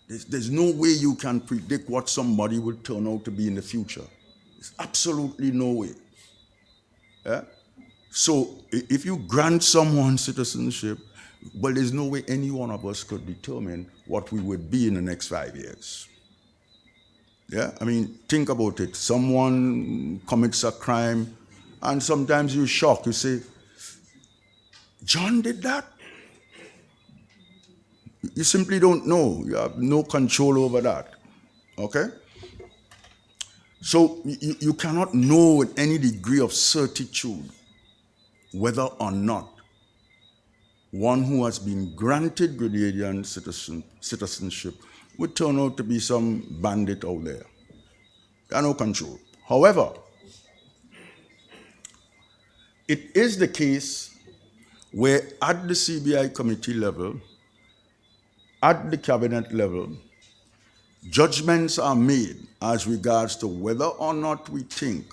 there's no way you can predict what somebody will turn out to be in the future. There's absolutely no way. Yeah? So if you grant someone citizenship, well, there's no way any one of us could determine what we would be in the next 5 years. Yeah, think about it. Someone commits a crime, and sometimes you're shocked. You say, John did that? You simply don't know. You have no control over that. Okay? So you cannot know with any degree of certitude whether or not one who has been granted Grenadian citizenship would turn out to be some bandit out there. They have no control. However, it is the case where at the CBI committee level, at the cabinet level, judgments are made as regards to whether or not we think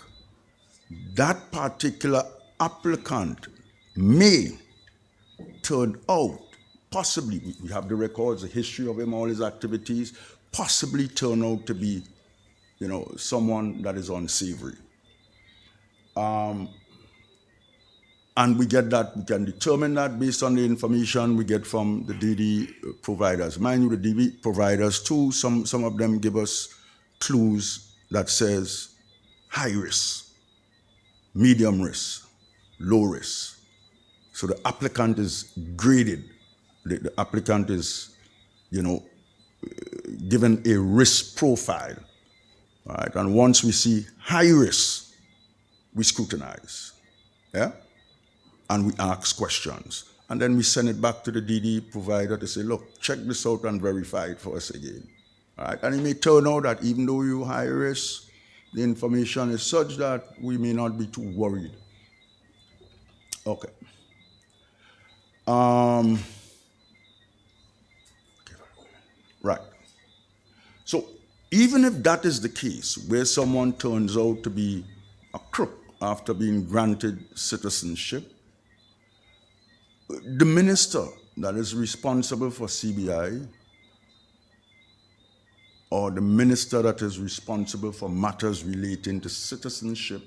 that particular applicant may turn out, possibly, we have the records, the history of him, all his activities, possibly turn out to be, someone that is unsavory. And we get that, we can determine that based on the information we get from the DD providers. Mind you, the DD providers too, some of them give us clues that says high risk, medium risk, low risk. So the applicant is graded. The applicant is, given a risk profile. Right? And once we see high risk, we scrutinize. Yeah? And we ask questions. And then we send it back to the DD provider to say, look, check this out and verify it for us again. All right? And it may turn out that even though you're high risk, the information is such that we may not be too worried. Okay. Right. So even if that is the case, where someone turns out to be a crook after being granted citizenship, the minister that is responsible for CBI, or the minister that is responsible for matters relating to citizenship,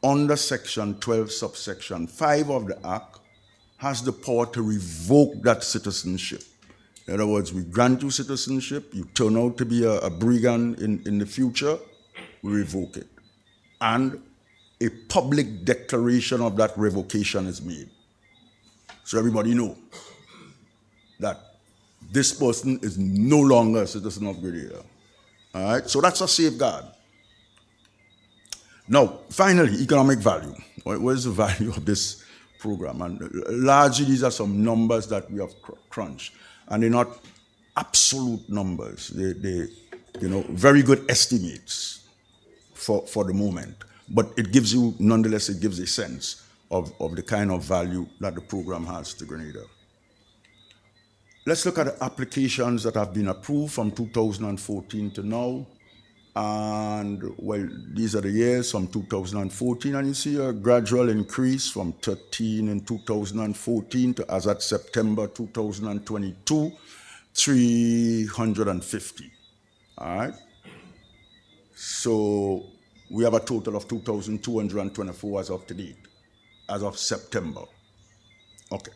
under Section 12, subsection 5 of the Act, has the power to revoke that citizenship. In other words, we grant you citizenship, you turn out to be a brigand in the future, we revoke it. And a public declaration of that revocation is made. So everybody know that this person is no longer a citizen of Grenada. All right, so that's a safeguard. Now, finally, economic value. What is the value of this program? And largely, these are some numbers that we have crunched, and they're not absolute numbers. They very good estimates for the moment. But it gives you, nonetheless, it gives a sense of the kind of value that the program has to Grenada. Let's look at the applications that have been approved from 2014 to now. And, well, these are the years from 2014, and you see a gradual increase from 13 in 2014 to, as at September 2022, 350. All right? So we have a total of 2,224 as of today, as of September. Okay.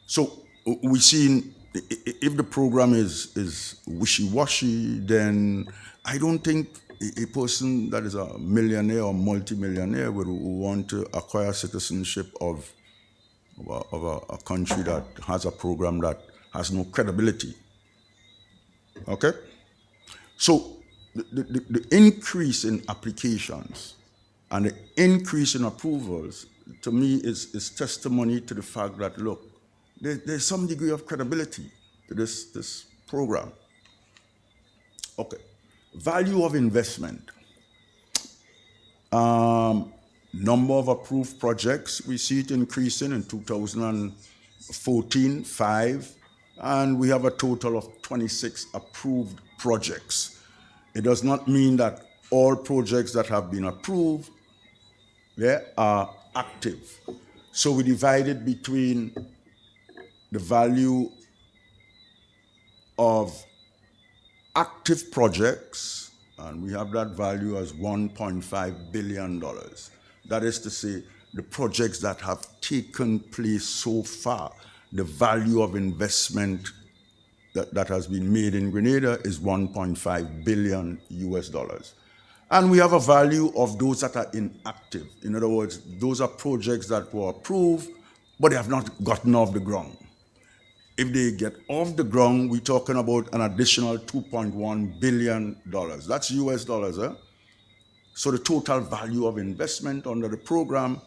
So we've seen, if the program is wishy-washy, then I don't think a person that is a millionaire or multimillionaire would want to acquire citizenship of a country that has a program that has no credibility. Okay? So the increase in applications and the increase in approvals, to me, is testimony to the fact that, look, there's some degree of credibility to this program. Okay. Value of investment. Number of approved projects, we see it increasing in 2014, 5, and we have a total of 26 approved projects. It does not mean that all projects that have been approved are active. So we divide it between the value of active projects, and we have that value as $1.5 billion. That is to say, the projects that have taken place so far, the value of investment that has been made in Grenada is $1.5 billion US. And we have a value of those that are inactive. In other words, those are projects that were approved, but they have not gotten off the ground. If they get off the ground, we're talking about an additional $2.1 billion. That's US dollars, eh? So the total value of investment under the program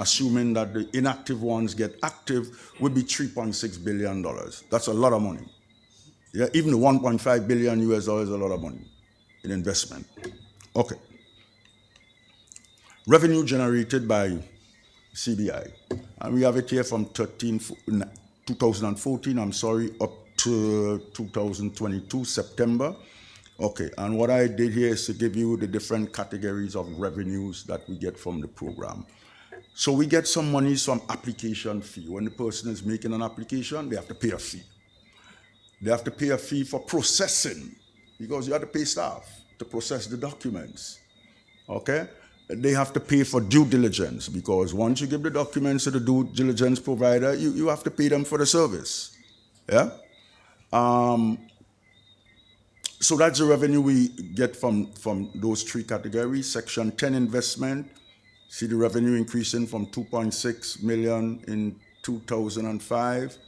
assuming that the inactive ones get active, would be $3.6 billion. That's a lot of money. Yeah, even the 1.5 billion US dollars is a lot of money in investment. Okay. Revenue generated by CBI. And we have it here from 2014, up to 2022, September. Okay, and what I did here is to give you the different categories of revenues that we get from the program. So we get some monies from application fee. When the person is making an application, they have to pay a fee. They have to pay a fee for processing, because you have to pay staff to process the documents. Okay? They have to pay for due diligence, because once you give the documents to the due diligence provider, you have to pay them for the service. Yeah? So that's the revenue we get from those three categories. Section 10 investment, see the revenue increasing from 2.6 million in 2005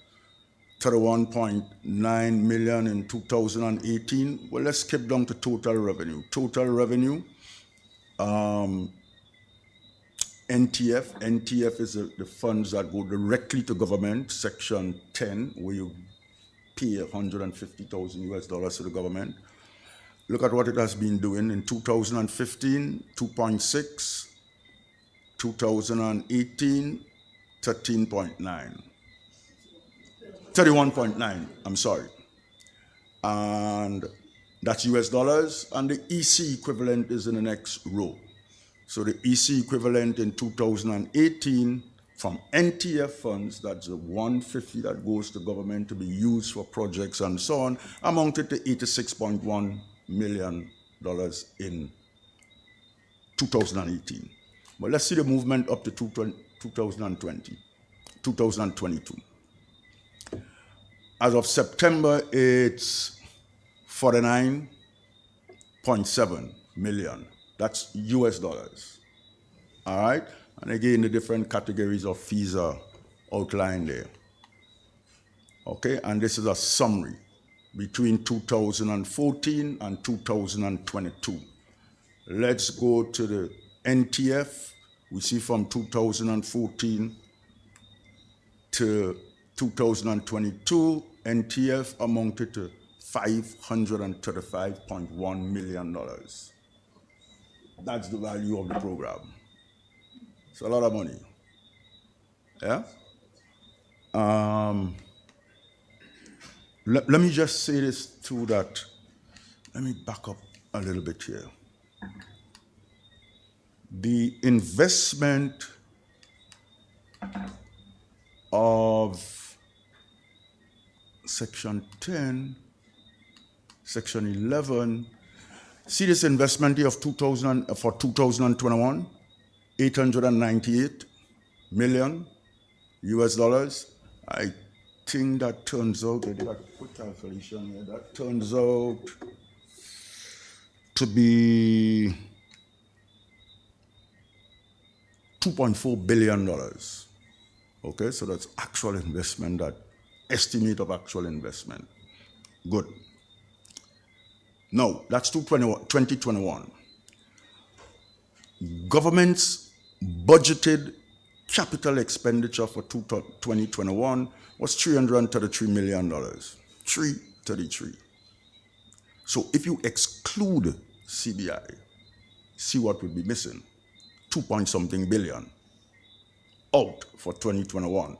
to the 1.9 million in 2018. Well, let's skip down to total revenue. Total revenue, NTF is the funds that go directly to government. Section 10, where you pay $150,000 US to the government. Look at what it has been doing. In 2015, 2.6, 2018, 13.9. 31.9, I'm sorry. And that's US dollars, and the EC equivalent is in the next row. So the EC equivalent in 2018 from NTF funds, that's the 150 that goes to government to be used for projects and so on, amounted to $86.1 million in 2018. But let's see the movement up to 2022. As of September, it's 49.7 million. That's US dollars. All right? And again, the different categories of fees are outlined there. Okay? And this is a summary between 2014 and 2022. Let's go to the NTF. We see from 2014 to 2022, NTF amounted to $535.1 million. That's the value of the program. It's a lot of money. Yeah? Let me just say this too, that, let me back up a little bit here. The investment of Section 10, Section 11, see this investment here of 2021, 898 million US dollars. I think that turns out, I did a quick calculation here, that turns out to be $2.4 billion. Okay, so that's actual investment, that estimate of actual investment. Good. Now, that's 2021. Government's budgeted capital expenditure for 2021 was $333 million. 333. So if you exclude CBI, see what would be missing. 2-point-something billion out for 2021.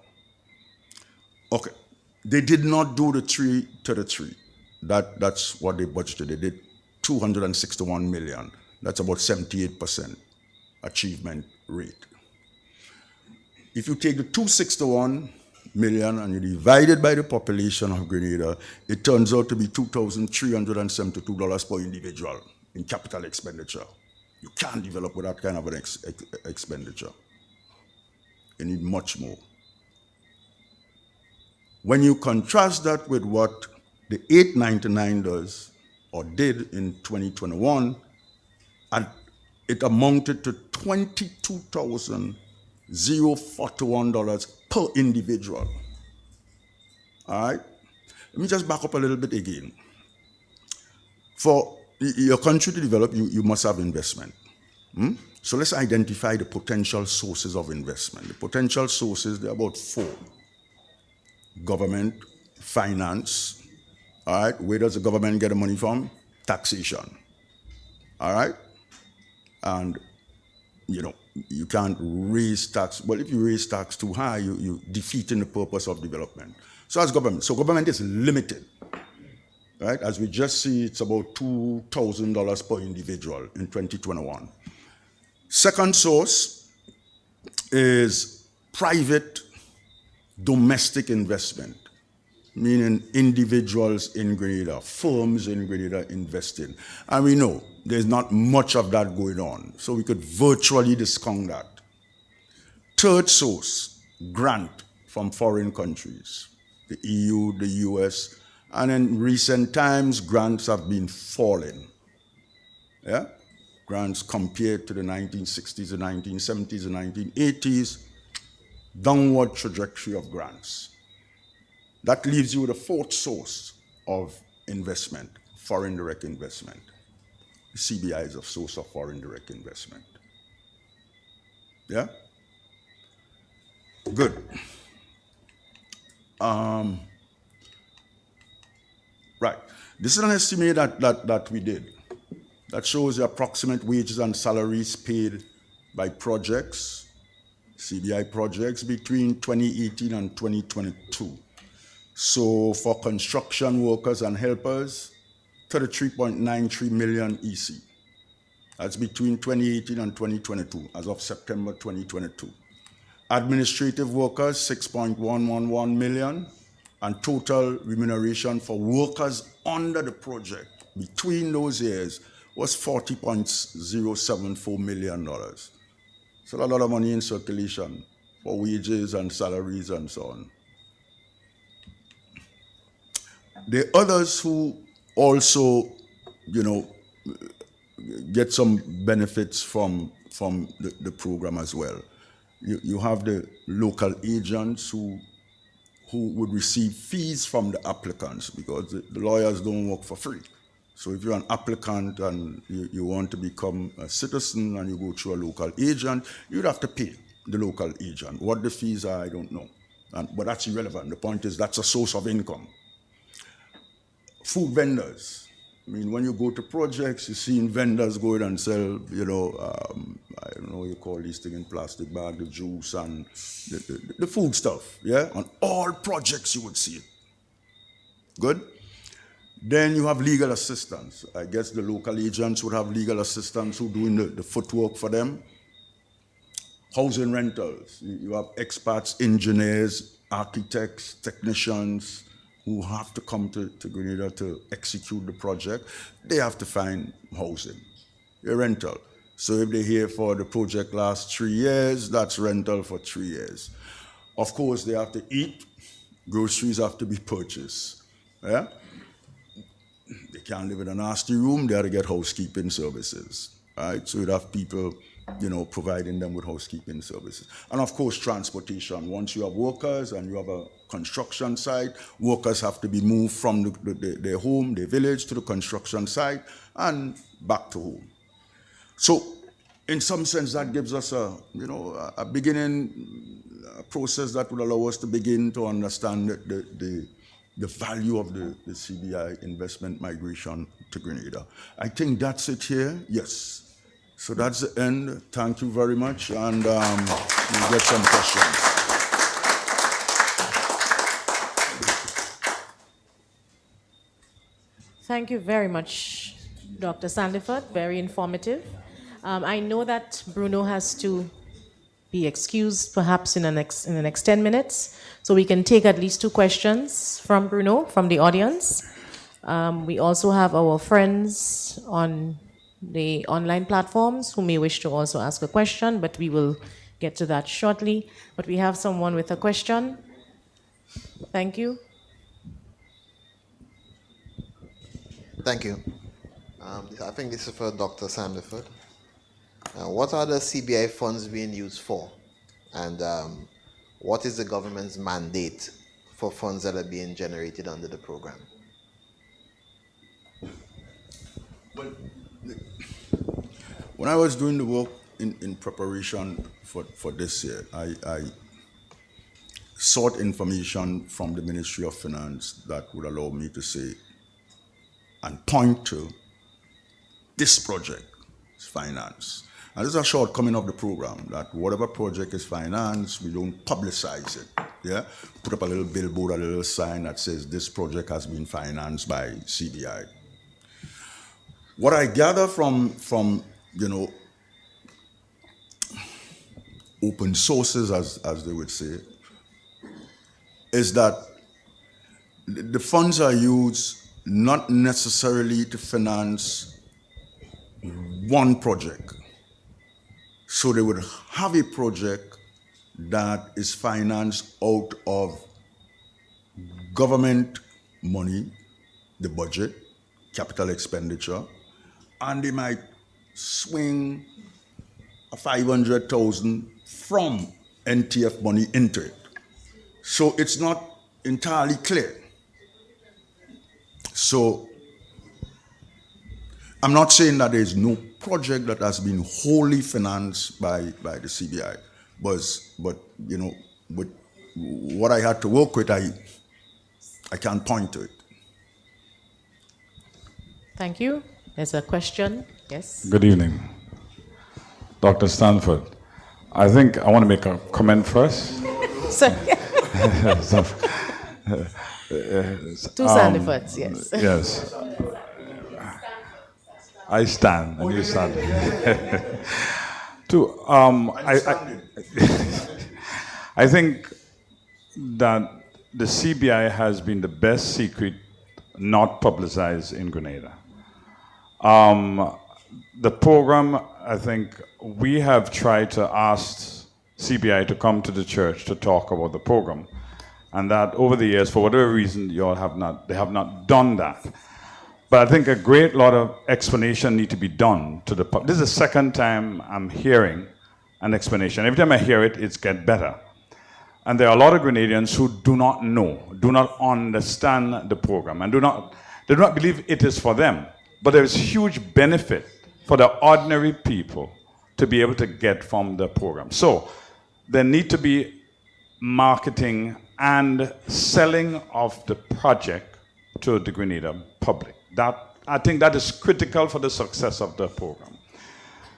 Okay. They did not do the 333. That's what they budgeted. They did 261 million. That's about 78% achievement rate. If you take the 261 million and you divide it by the population of Grenada, it turns out to be $2,372 per individual in capital expenditure. You can't develop with that kind of an expenditure. You need much more. When you contrast that with what the 899 does or did in 2021, and it amounted to $22,041 per individual. All right? Let me just back up a little bit again. For your country to develop, you must have investment. So let's identify the potential sources of investment. The potential sources, there are about 4. Government, finance, all right? Where does the government get the money from? Taxation, all right? And, you can't raise tax. Well, if you raise tax too high, you're defeating the purpose of development. So that's government. So government is limited, right? As we just see, it's about $2,000 per individual in 2021. Second source is private domestic investment, meaning individuals in Grenada, firms in Grenada investing. And we know there's not much of that going on, so we could virtually discount that. Third source, grant from foreign countries, the EU, the US, and in recent times, grants have been falling. Yeah? Grants compared to the 1960s, the 1970s, the 1980s, downward trajectory of grants. That leaves you with a 4th source of investment, foreign direct investment. The CBI is a source of foreign direct investment. Yeah? Good. Right. This is an estimate that we did that shows the approximate wages and salaries paid by projects, CBI projects, between 2018 and 2022. So for construction workers and helpers, 33.93 million EC. That's between 2018 and 2022, as of September 2022. Administrative workers, 6.111 million, and total remuneration for workers under the project between those years was $40.074 million. So a lot of money in circulation for wages and salaries and so on. There are others who also, get some benefits from the program as well. You have the local agents who would receive fees from the applicants, because the lawyers don't work for free. So if you're an applicant and you want to become a citizen and you go through a local agent, you'd have to pay the local agent. What the fees are, I don't know. But that's irrelevant. The point is that's a source of income. Food vendors. I mean, when you go to projects, you're seeing vendors going and sell, I don't know what you call these things in plastic bag, the juice and the food stuff, yeah? On all projects you would see it. Good? Then you have legal assistance. I guess the local agents would have legal assistants who doing the footwork for them. Housing rentals. You have experts, engineers, architects, technicians, who have to come to Grenada to execute the project. They have to find housing, a rental. So if they're here for the project lasts 3 years, that's rental for 3 years. Of course, they have to eat. Groceries have to be purchased. Yeah? They can't live in a nasty room. They have to get housekeeping services. Right? So you'd have people, providing them with housekeeping services. And of course, transportation. Once you have workers and you have a construction site, workers have to be moved from their home, their village, to the construction site and back to home. So in some sense, that gives us a beginning process that would allow us to begin to understand the value of the CBI investment migration to Grenada. I think that's it here. Yes. So that's the end. Thank you very much, and we'll get some questions. Thank you very much, Dr. Sandiford. Very informative. I know that Bruno has to be excused perhaps in the next 10 minutes, so we can take at least 2 questions from Bruno, from the audience. We also have our friends on the online platforms who may wish to also ask a question, but we will get to that shortly. But we have someone with a question. Thank you. Thank you. I think this is for Dr. Sandiford. What are the CBI funds being used for? And what is the government's mandate for funds that are being generated under the program? Well, when I was doing the work in preparation for this year, I sought information from the Ministry of Finance that would allow me to say and point to this project is financed. And this is a shortcoming of the program, that whatever project is financed, we don't publicize it. Yeah, put up a little billboard, a little sign that says this project has been financed by CBI. What I gather from open sources, as they would say, is that the funds are used not necessarily to finance one project. So they would have a project that is financed out of government money, the budget, capital expenditure, and they might swing a 500,000 from NTF money into it. So it's not entirely clear. So I'm not saying that there is no project that has been wholly financed by the CBI, but with what I had to work with, I can't point to it. Thank you. There's a question. Yes. Good evening, Dr. Stanford. I think I want to make a comment first. Two Sandifords, yes. Yes. I stand and you stand. I think that the CBI has been the best secret not publicized in Grenada. The program, I think we have tried to ask CBI to come to the church to talk about the program, and that over the years, for whatever reason, they have not done that. But I think a great lot of explanation need to be done to the public. This is the second time I'm hearing an explanation. Every time I hear it, it's get better. And there are a lot of Grenadians who do not know, do not understand the program, and they do not believe it is for them. But there is huge benefit for the ordinary people to be able to get from the program. So there need to be marketing and selling of the project to the Grenada public. I think that is critical for the success of the program.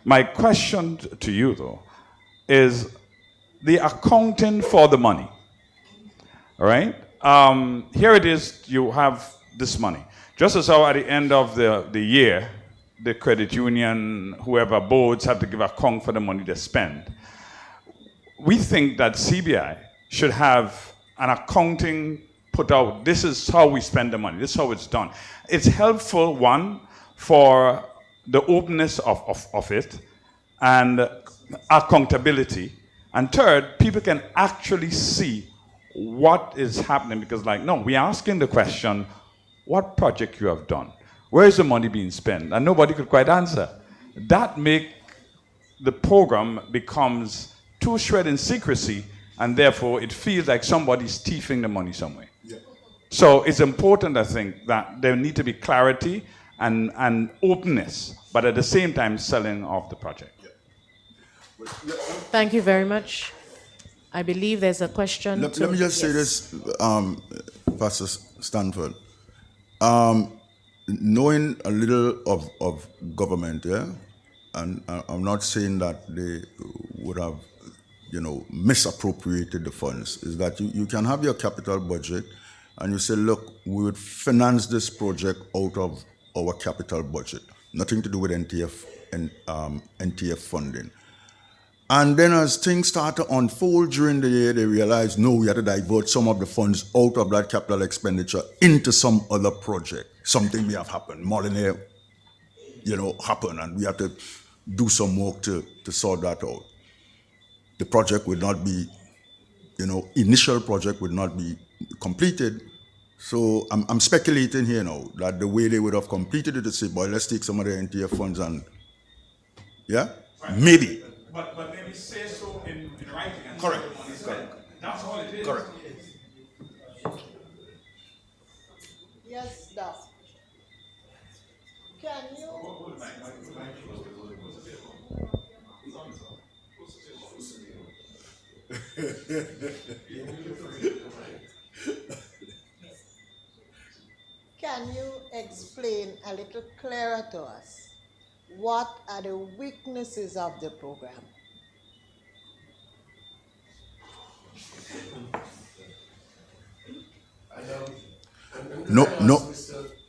My question to you, though, is the accounting for the money. All right? Here it is, you have this money. Just as how at the end of the year, the credit union, whoever boards have to give account for the money they spend. We think that CBI should have an accounting put out, this is how we spend the money, this is how it's done. It's helpful, one, for the openness of it and accountability. And third, people can actually see what is happening, because we're asking the question, what project you have done? Where is the money being spent? And nobody could quite answer. That make the program becomes too shred in secrecy, and therefore it feels like somebody's thieving the money somewhere. Yeah. So it's important, I think, that there need to be clarity and openness, but at the same time selling of the project. Yeah. Thank you very much. I believe there's a question. Let me just say this, Pastor Stanford. Knowing a little of government, yeah, and I'm not saying that they would have, misappropriated the funds, is that you can have your capital budget and you say, look, we would finance this project out of our capital budget. Nothing to do with NTF and NTF funding. And then as things start to unfold during the year, they realize, no, we had to divert some of the funds out of that capital expenditure into some other project. Something may have happened. Molyneux, happened, and we have to do some work to sort that out. The project would not be, initial project would not be completed. So I'm speculating here now that the way they would have completed it is say, boy, let's take some of the NTF funds and, yeah, right. Maybe. But maybe say so in writing. And correct. Correct. That's all it is. Correct. Yes, Doc. Can you? Can you explain a little clearer to us what are the weaknesses of the program?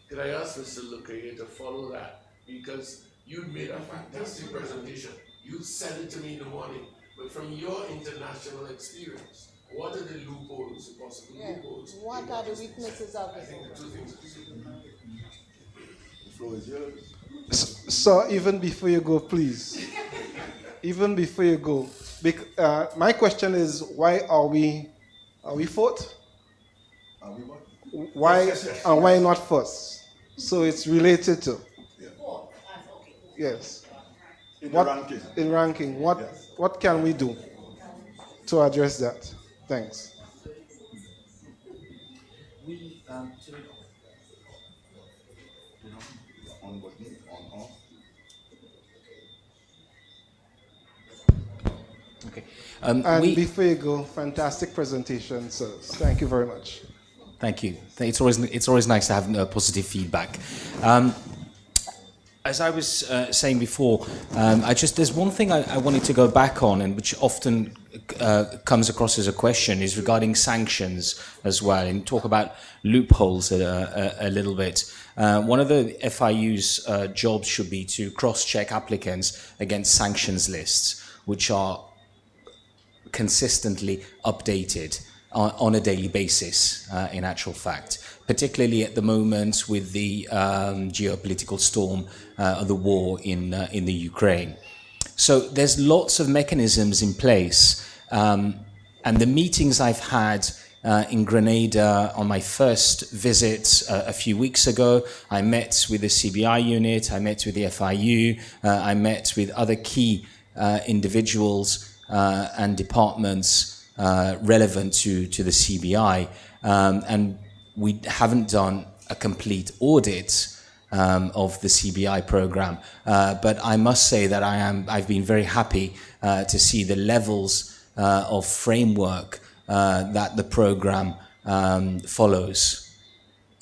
Could I ask Mr. Lucayo to follow that? Because you made a fantastic presentation. You said it to me in the morning. But from your international experience, what are the loopholes, the possible loopholes? What are the weaknesses of the I think the two things The floor is yours. So even before you go, please, even before you go, my question is, why are we fourth? Are we what? Why Yes. and why not first? So it's related to. Yeah. Yes. In the ranking. In ranking, Yes. what can we do to address that? Thanks. On button, on off. Okay. And before you go, fantastic presentation, sir. Thank you very much. Thank you. It's always nice to have positive feedback. As I was saying before, there's one thing I wanted to go back on, and which often comes across as a question, is regarding sanctions as well, and talk about loopholes a little bit. One of the FIU's jobs should be to cross-check applicants against sanctions lists, which are consistently updated on a daily basis, in actual fact, particularly at the moment with the geopolitical storm of the war in the Ukraine. So there's lots of mechanisms in place, and the meetings I've had in Grenada on my first visit a few weeks ago, I met with the CBI unit, I met with the FIU, I met with other key individuals and departments relevant to the CBI, and we haven't done a complete audit of the CBI program, but I must say that I've been very happy to see the levels of framework that the program follows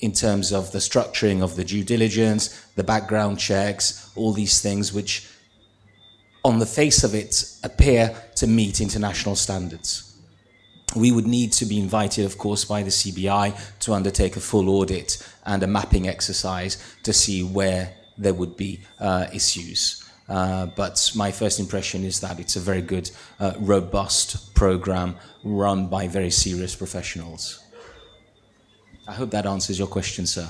in terms of the structuring of the due diligence, the background checks, all these things which on the face of it appear to meet international standards. We would need to be invited, of course, by the CBI to undertake a full audit and a mapping exercise to see where there would be issues. But my first impression is that it's a very good, robust program run by very serious professionals. I hope that answers your question, sir.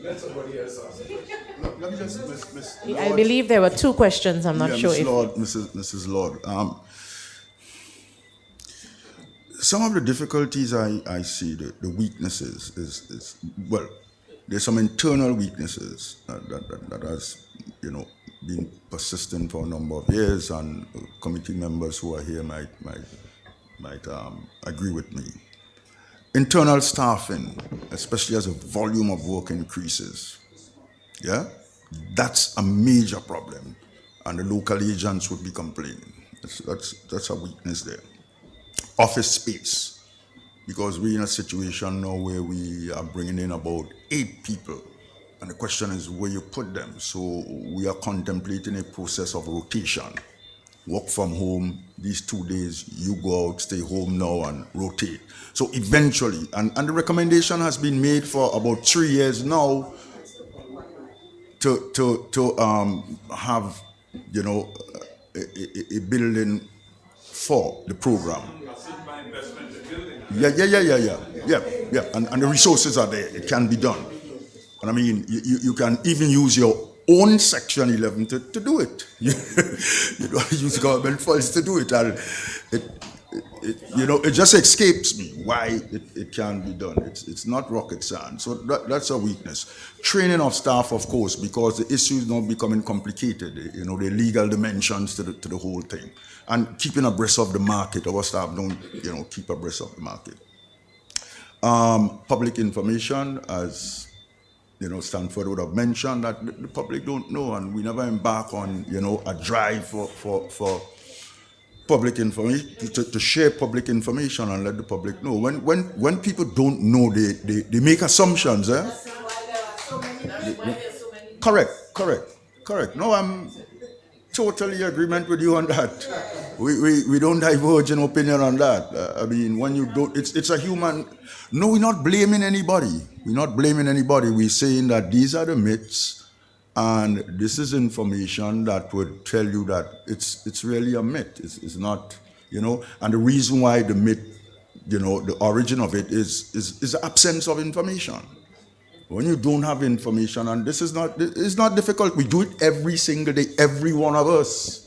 Let somebody else ask. Let me just, Miss I believe there were two questions. I'm not sure Miss if... Lord, Mrs. Lord. Some of the difficulties I see, the weaknesses is well, there's some internal weaknesses that has, been persistent for a number of years, and committee members who are here might agree with me. Internal staffing, especially as the volume of work increases, yeah, that's a major problem, and the local agents would be complaining. That's a weakness there. Office space, because we're in a situation now where we are bringing in about 8 people, and the question is where you put them. So we are contemplating a process of rotation. Work from home, these 2 days, you go out, stay home now and rotate. So eventually, and the recommendation has been made for about 3 years now to have, a building for the program. Yeah. And the resources are there. It can be done. And I mean, you can even use your own Section 11 to do it. You don't use government funds to do it. And it just escapes me why it can be done. It's not rocket science. So that's a weakness. Training of staff, of course, because the issue is now becoming complicated. The legal dimensions to the whole thing. And keeping abreast of the market. Our staff don't, keep abreast of the market. Public information, as Stanford would have mentioned, that the public don't know, and we never embark on, a drive for public information, to share public information and let the public know. When people don't know, they make assumptions. Eh? Correct. No, I'm totally agreement with you on that. We don't diverge in opinion on that. I mean, when you don't, it's a human. No, we're not blaming anybody. We're saying that these are the myths, and this is information that would tell you that it's really a myth. It's not, And the reason why the myth, the origin of it is the absence of information. When you don't have information, and it's not difficult. We do it every single day, every one of us.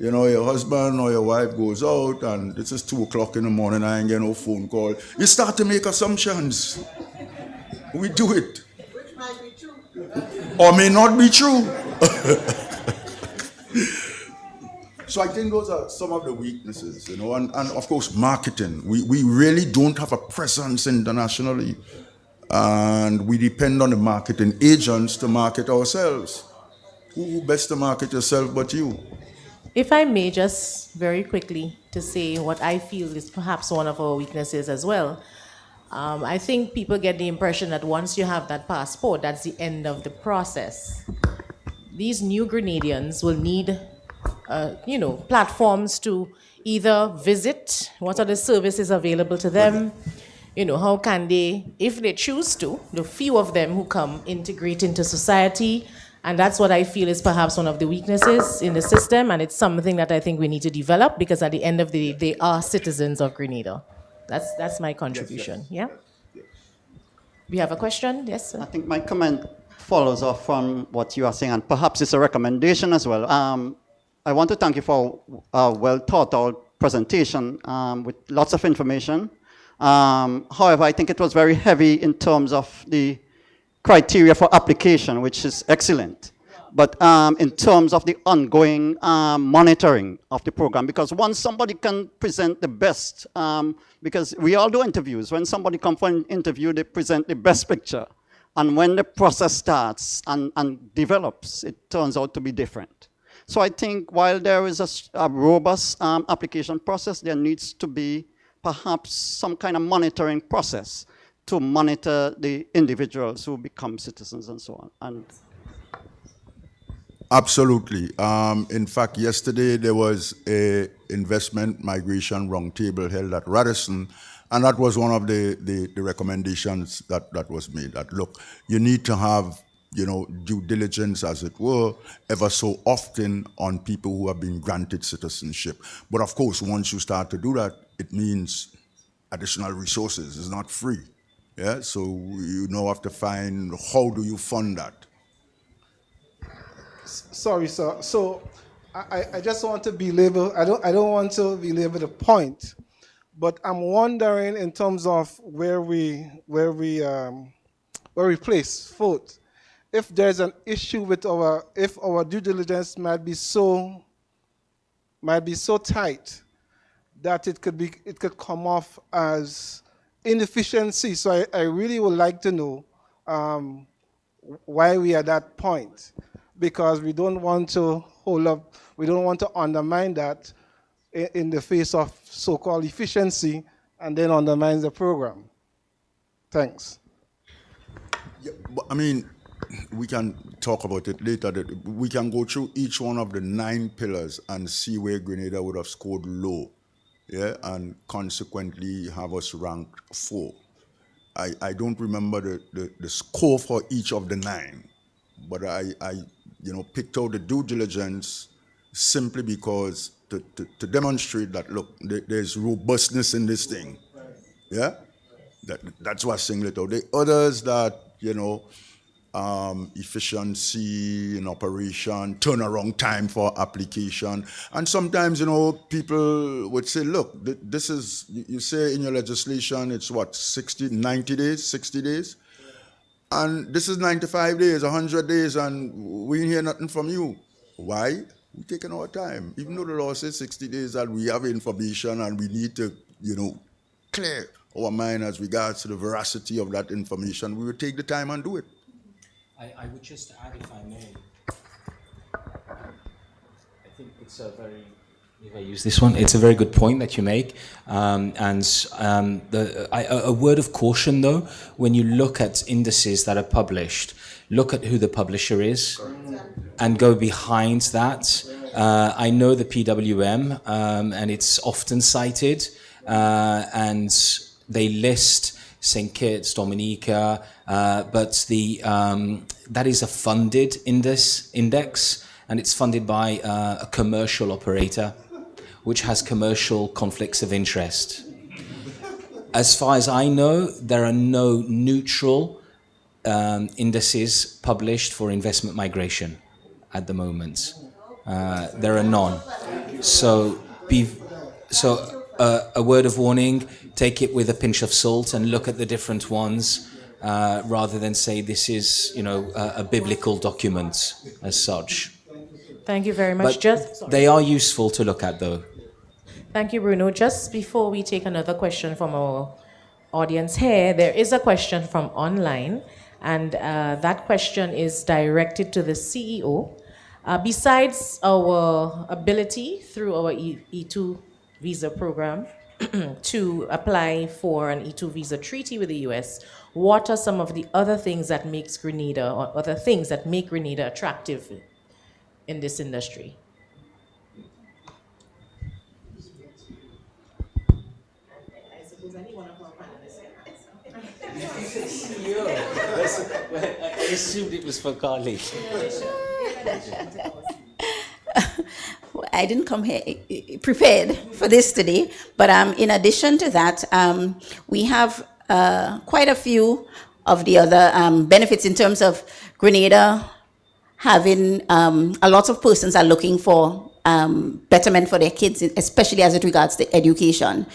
Your husband or your wife goes out and this is 2:00 in the morning, I ain't getting no phone call. You start to make assumptions. We do it. Which might be true. Or may not be true. So I think those are some of the weaknesses, and of course marketing. We really don't have a presence internationally. And we depend on the marketing agents to market ourselves. Who best to market yourself but you? If I may just very quickly to say what I feel is perhaps one of our weaknesses as well. I think people get the impression that once you have that passport, that's the end of the process. These new Grenadians will need, platforms to either visit, what are the services available to them, how can they, if they choose to, the few of them who come, integrate into society. And that's what I feel is perhaps one of the weaknesses in the system, and it's something that I think we need to develop, because at the end of the day, they are citizens of Grenada. That's my contribution. Yes. Yeah? We have a question? Yes, sir. I think my comment follows off from what you are saying, and perhaps it's a recommendation as well. I want to thank you for a well-thought-out presentation with lots of information. However, I think it was very heavy in terms of the criteria for application, which is excellent. But in terms of the ongoing monitoring of the program, because once somebody can present the best, because we all do interviews, when somebody comes for an interview, they present the best picture. And when the process starts and develops, it turns out to be different. So I think while there is a robust application process, there needs to be perhaps some kind of monitoring process to monitor the individuals who become citizens and so on. And absolutely. In fact, yesterday there was a investment migration roundtable held at Radisson, and that was one of the recommendations that was made. That look, you need to have due diligence, as it were, ever so often on people who have been granted citizenship. But of course, once you start to do that, it means additional resources. It's not free. Yeah, so you now have to find how do you fund that. Sorry, sir. So I just want to belabor. I don't want to belabor the point, but I'm wondering in terms of where we place foot. If there's an issue with if our due diligence might be so tight that it could come off as inefficiency. So I really would like to know why we are at that point, because we don't want to undermine that in the face of so-called efficiency and then undermines the program. Thanks. Yeah, but, I mean, we can talk about it later. We can go through each one of the 9 pillars and see where Grenada would have scored low. Yeah, and consequently have us ranked 4. I don't remember the score for each of the 9, but I picked out the due diligence simply because to demonstrate that look, there's robustness in this thing. Yeah, that's why I singled out. The others that efficiency in operation, turnaround time for application. And sometimes, people would say, look, this is, you say in your legislation, it's what, 90 days, 60 days? And this is 95 days, 100 days, and we didn't hear nothing from you. Why? We're taking our time. Even though the law says 60 days that we have information and we need to, clear our mind as regards to the veracity of that information, we would take the time and do it. I would just add, if I may, I think it's a very If I use this one, it's a very good point that you make. A word of caution, though, when you look at indices that are published, look at who the publisher is and go behind that. I know the PWM, and it's often cited, and they list St. Kitts, Dominica, but that is a funded index, and it's funded by a commercial operator, which has commercial conflicts of interest. As far as I know, there are no neutral indices published for investment migration at the moment. There are none. So a word of warning, take it with a pinch of salt and look at the different ones rather than say this is, a biblical document as such. Thank you very much. But they are useful to look at, though. Thank you, Bruno. Just before we take another question from our audience here, there is a question from online, and that question is directed to the CEO. Besides our ability through our E2 visa program to apply for an E2 visa treaty with the US, what are some of the other things that makes Grenada, or other things that make Grenada attractive in this industry? I assumed it was for Carly. I didn't come here prepared for this today, but in addition to that, we have quite a few of the other benefits in terms of Grenada having a lot of persons are looking for betterment for their kids, especially as it regards to education,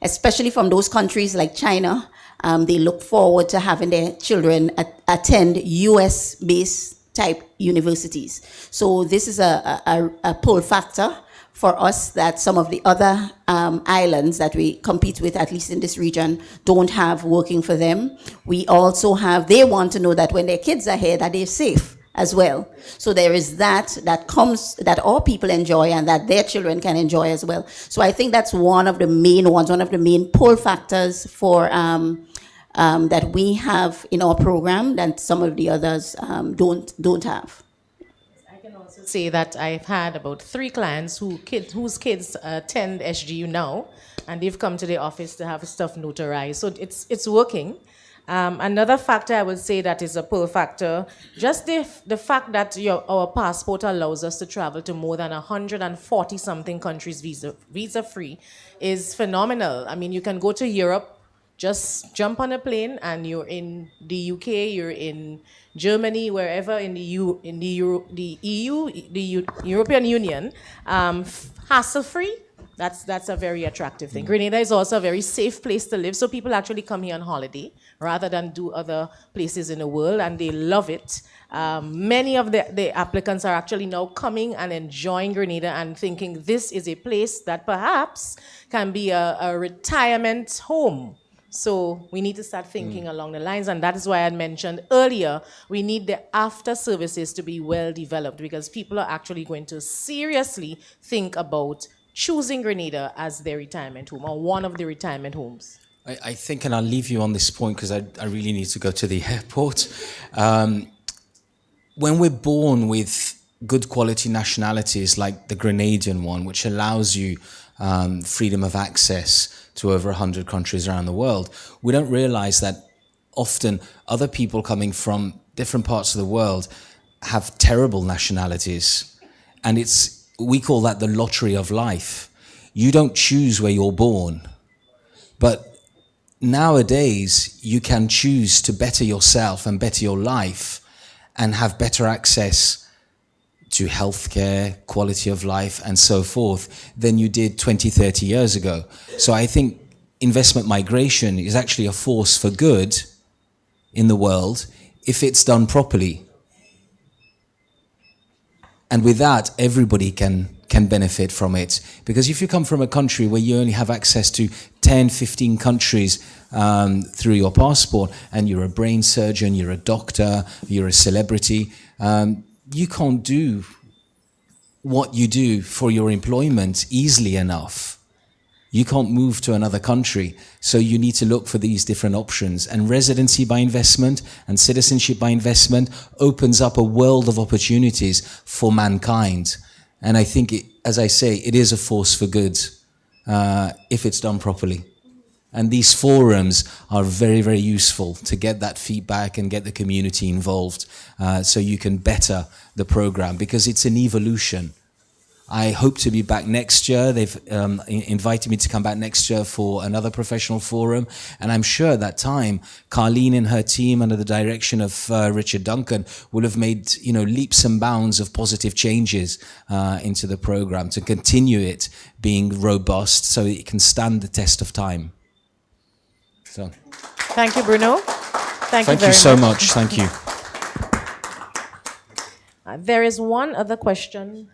especially from those countries like China. They look forward to having their children attend US-based type universities. So this is a pull factor for us that some of the other islands that we compete with, at least in this region, don't have working for them. We also have, they want to know that when their kids are here, that they're safe as well. So there is that comes, that all people enjoy and that their children can enjoy as well. So I think that's one of the main ones, one of the main pull factors for that we have in our program that some of the others don't have. I can also say that I've had about 3 clients whose kids attend SGU now, and they've come to the office to have stuff notarized. So it's working. Another factor I would say that is a pull factor, just the fact that our passport allows us to travel to more than 140 something countries visa free is phenomenal. I mean, you can go to Europe, just jump on a plane and you're in the UK, you're in Germany, wherever in the EU, the European Union, hassle free. That's a very attractive thing. Grenada is also a very safe place to live, so people actually come here on holiday rather than do other places in the world, and they love it. Many of the applicants are actually now coming and enjoying Grenada and thinking this is a place that perhaps can be a retirement home. So we need to start thinking along the lines, and that is why I mentioned earlier, we need the after services to be well developed, because people are actually going to seriously think about choosing Grenada as their retirement home, or one of the retirement homes. I think, and I'll leave you on this point because I really need to go to the airport. When we're born with good quality nationalities like the Grenadian one, which allows you freedom of access to over 100 countries around the world, we don't realize that often other people coming from different parts of the world have terrible nationalities. And we call that the lottery of life. You don't choose where you're born. But nowadays, you can choose to better yourself and better your life and have better access to healthcare, quality of life, and so forth than you did 20, 30 years ago. So I think investment migration is actually a force for good in the world if it's done properly. And with that, everybody can benefit from it. Because if you come from a country where you only have access to 10, 15 countries through your passport, and you're a brain surgeon, you're a doctor, you're a celebrity, you can't do what you do for your employment easily enough. You can't move to another country, so you need to look for these different options. And residency by investment and citizenship by investment opens up a world of opportunities for mankind. And I think, as I say, it is a force for good if it's done properly. And these forums are very, very useful to get that feedback and get the community involved so you can better the program, because it's an evolution. I hope to be back next year. They've invited me to come back next year for another professional forum. And I'm sure at that time, Carleen and her team, under the direction of Richard Duncan, will have made leaps and bounds of positive changes into the program to continue it being robust so it can stand the test of time. So, Thank you, Bruno. Thank you very you so much. Thank you. There is one other question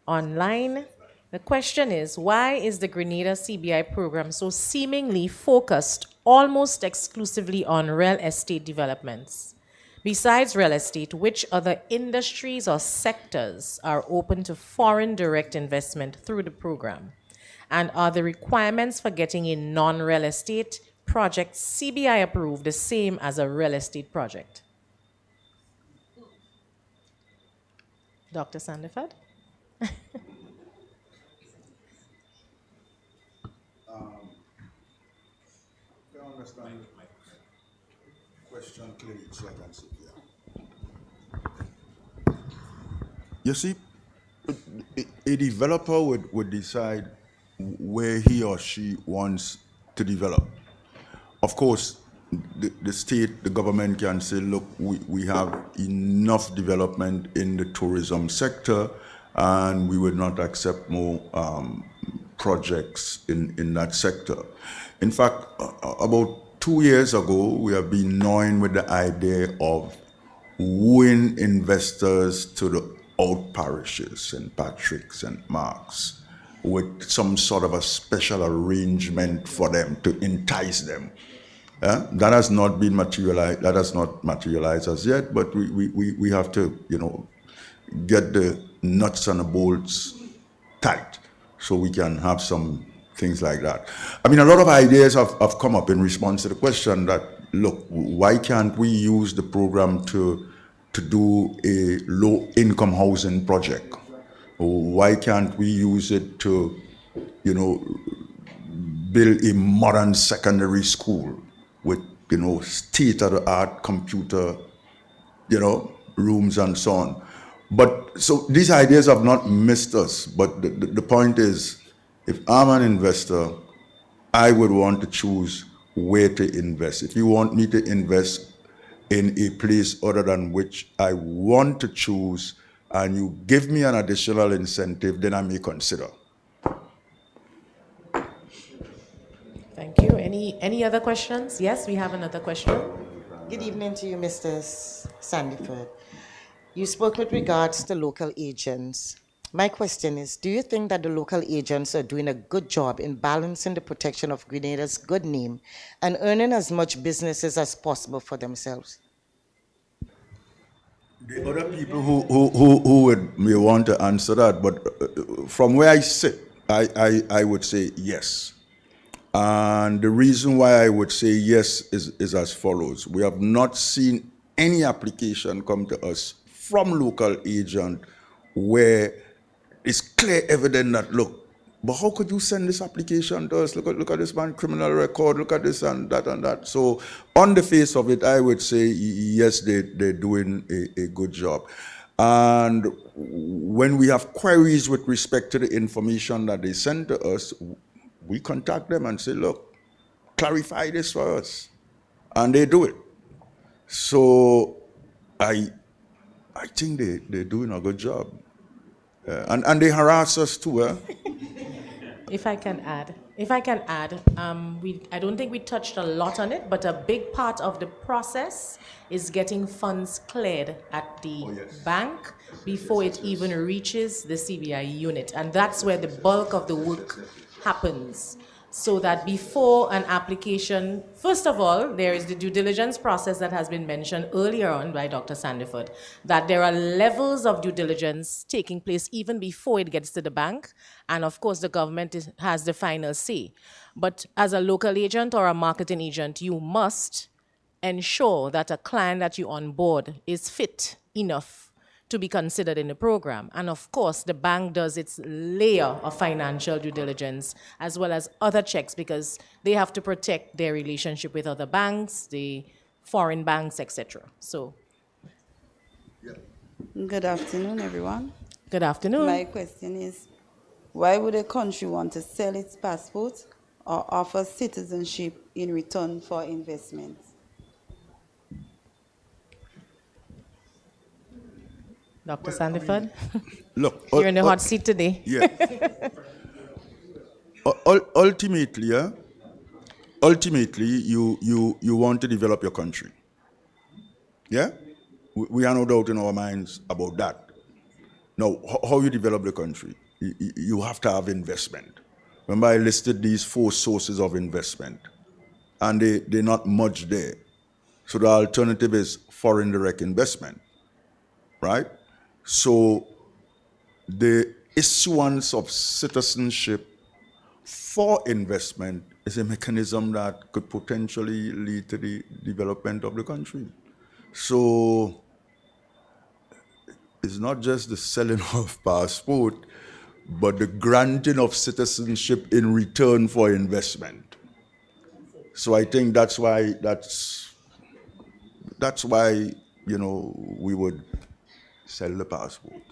online. The question is, why is the Grenada CBI program so seemingly focused almost exclusively on real estate developments? Besides real estate, which other industries or sectors are open to foreign direct investment through the program? And are the requirements for getting a non-real estate project CBI approved the same as a real estate project? Dr. Sandiford? I understand the question clearly, so I can see. You see, a developer would decide where he or she wants to develop. Of course, the state, the government can say, look, we have enough development in the tourism sector, and we would not accept more projects in that sector. In fact, about 2 years ago, we have been gnawing with the idea of wooing investors to the out parishes, St. Patrick's and Mark's, with some sort of a special arrangement for them to entice them. That has not been materialized. That has not materialized as yet. But we have to, get the nuts and the bolts tight so we can have some things like that. I mean, a lot of ideas have come up in response to the question that, look, why can't we use the program to do a low-income housing project? Why can't we use it to, build a modern secondary school with, state-of-the-art computer, rooms and so on? But so these ideas have not missed us. But the point is, if I'm an investor, I would want to choose where to invest. If you want me to invest in a place other than which I want to choose, and you give me an additional incentive, then I may consider. Thank you. Any other questions? Yes, we have another question. Good evening to you, Mr. Sandiford. You spoke with regards to local agents. My question is, do you think that the local agents are doing a good job in balancing the protection of Grenada's good name and earning as much businesses as possible for themselves? The other people who may want to answer that, but from where I sit, I would say yes. And the reason why I would say yes is as follows. We have not seen any application come to us from local agent where it's clear evident that, look, but how could you send this application to us? Look at this man criminal record, look at this and that and that. So on the face of it, I would say yes, they're doing a good job. And when we have queries with respect to the information that they send to us, we contact them and say, look, clarify this for us. And they do it. So I think they're doing a good job. And they harass us too. If I can add, I don't think we touched a lot on it, but a big part of the process is getting funds cleared at the bank before it even reaches the CBI unit. And that's where the bulk of the work happens. so that before an application, first of all, there is the due diligence process that has been mentioned earlier on by Dr. Sandiford, that there are levels of due diligence taking place even before it gets to the bank. And of course, the government has the final say. But as a local agent or a marketing agent, you must ensure that a client that you onboard is fit enough to be considered in the program. And of course, the bank does its layer of financial due diligence as well as other checks because they have to protect their relationship with other banks, the foreign banks, etc. So, Good afternoon, everyone. good afternoon. My question is, why would a country want to sell its passport or offer citizenship in return for investment? Dr. Sandiford, Look, you're in the hot seat today. Yeah. Ultimately, you want to develop your country. Yeah? We are no doubt in our minds about that. Now, how you develop the country? You have to have investment. Remember, I listed these 4 sources of investment, and they're not much there. So the alternative is foreign direct investment, right? So the issuance of citizenship for investment is a mechanism that could potentially lead to the development of the country. So it's not just the selling of passport, but the granting of citizenship in return for investment. So I think that's why we would sell the passport.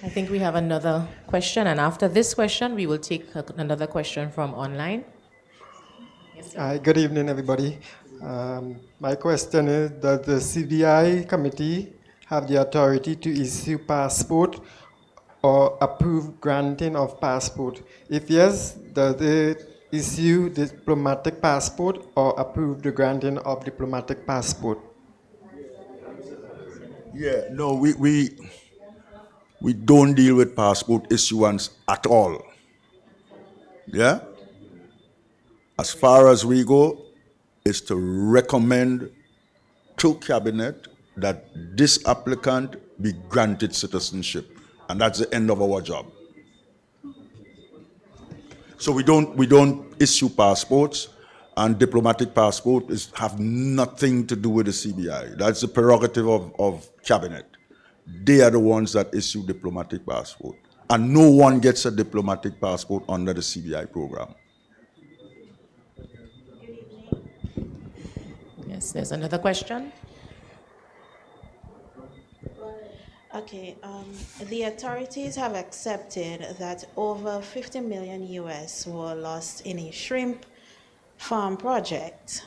I think we have another question, and after this question, we will take another question from online. Yes, Hi, good evening, everybody. My question is, does the CBI committee have the authority to issue passport or approve granting of passport? If yes, does it issue diplomatic passport or approve the granting of diplomatic passport? Yeah, no, we don't deal with passport issuance at all. Yeah? As far as we go, is to recommend to cabinet that this applicant be granted citizenship. And that's the end of our job. So we don't issue passports, and diplomatic passports have nothing to do with the CBI. That's the prerogative of cabinet. They are the ones that issue diplomatic passport. And no one gets a diplomatic passport under the CBI program. Yes, there's another question. Okay, the authorities have accepted that over 50 million US were lost in a shrimp farm project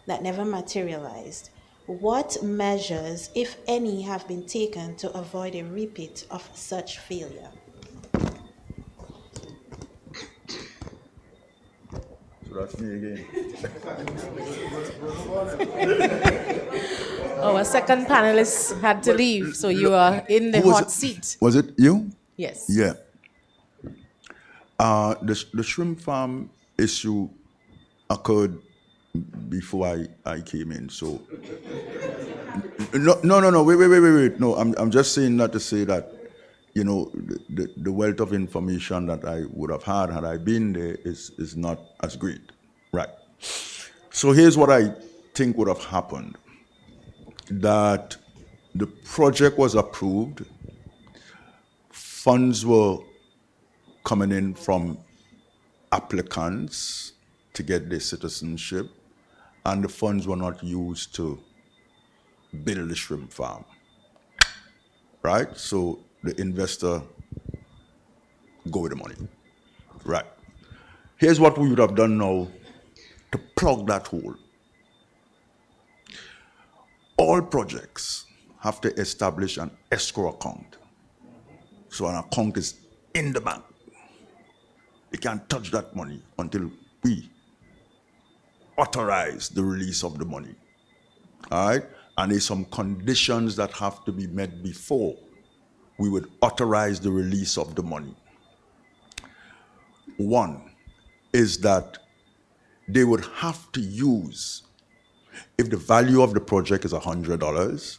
that never materialized. What measures, if any, have been taken to avoid a repeat of such failure? So that's me again. Our second panelist had to leave, so you are in the hot seat. Was it you? Yes. Yeah. The shrimp farm issue occurred before I came in. So no. Wait. No, I'm just saying that to say that, the wealth of information that I would have had I been there is not as great. Right. So here's what I think would have happened. That the project was approved, funds were coming in from applicants to get their citizenship, and the funds were not used to build the shrimp farm. Right? So the investor go with the money. Right. Here's what we would have done now to plug that hole. All projects have to establish an escrow account. So an account is in the bank. They can't touch that money until we authorize the release of the money. All right? And there's some conditions that have to be met before we would authorize the release of the money. One is that they would have to use, if the value of the project is $100,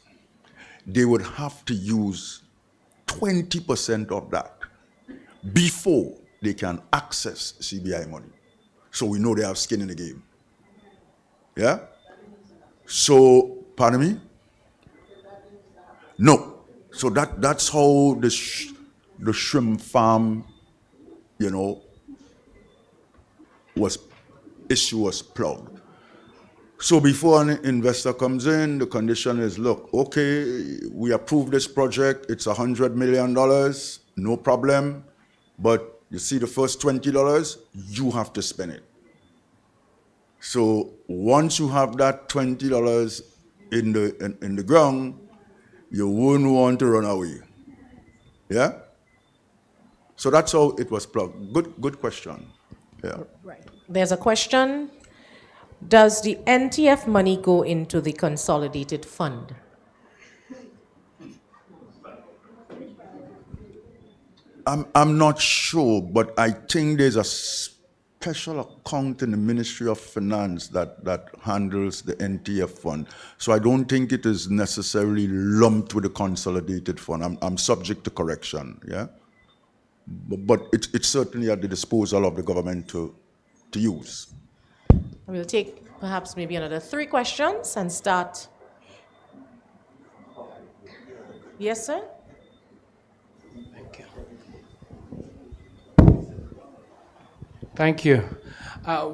they would have to use 20% of that before they can access CBI money. So we know they have skin in the game. Yeah? So, pardon me? No. So that's how the shrimp farm, issue was plugged. So before an investor comes in, the condition is, look, okay, we approve this project, it's $100 million, no problem, but you see the first $20, you have to spend it. So once you have that $20 in the ground, you wouldn't want to run away. Yeah? So that's how it was plugged. Good question. Yeah. Right. There's a question. Does the NTF money go into the consolidated fund? I'm not sure, but I think there's a special account in the Ministry of Finance that handles the NTF fund. So I don't think it is necessarily lumped with the consolidated fund. I'm subject to correction, yeah? But it's certainly at the disposal of the government to use. We'll take perhaps maybe another 3 questions and start. Yes, sir? Thank you.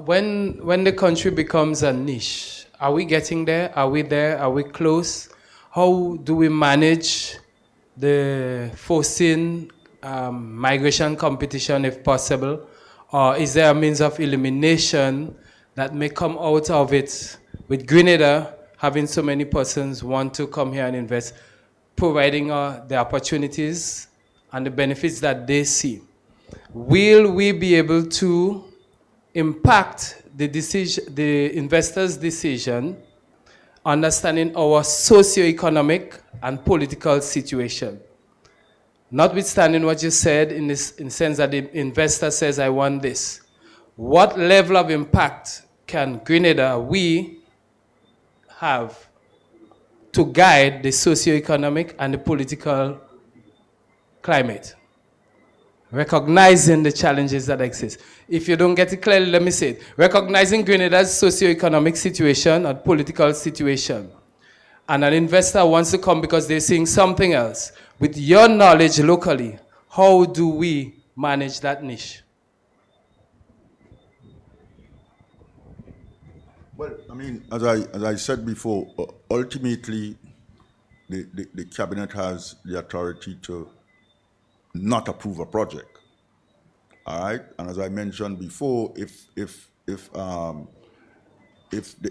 When the country becomes a niche, are we getting there? Are we there? Are we close? How do we manage the foreseen migration competition if possible? Or is there a means of elimination that may come out of it with Grenada having so many persons want to come here and invest, providing the opportunities and the benefits that they see? Will we be able to impact the investor's decision, understanding our socio-economic and political situation? Notwithstanding what you said in the sense that the investor says, I want this, what level of impact can Grenada, we have to guide the socio-economic and the political climate, recognizing the challenges that exist? If you don't get it clearly, let me say it. Recognizing Grenada's socio-economic situation or political situation, and an investor wants to come because they're seeing something else. With your knowledge locally, how do we manage that niche? Well, I mean, as I said before, ultimately, the cabinet has the authority to not approve a project. All right, and as I mentioned before, if the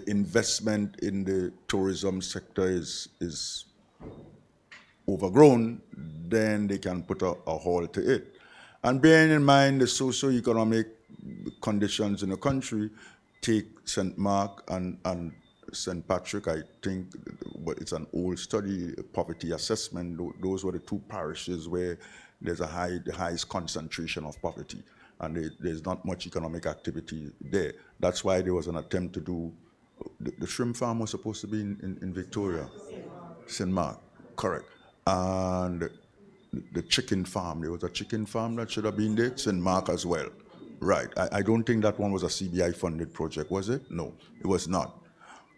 investment in the tourism sector is overgrown, then they can put a halt to it. And bearing in mind the socio-economic conditions in the country, take St. Mark and St. Patrick, I think, but it's an old study, poverty assessment. Those were the 2 parishes where there's the highest concentration of poverty, and there's not much economic activity there. That's why there was an attempt to do, the shrimp farm was supposed to be in Victoria, St. Mark, correct. And the chicken farm, there was a chicken farm that should have been there, St. Mark as well. Right, I don't think that one was a CBI funded project, was it? No, it was not.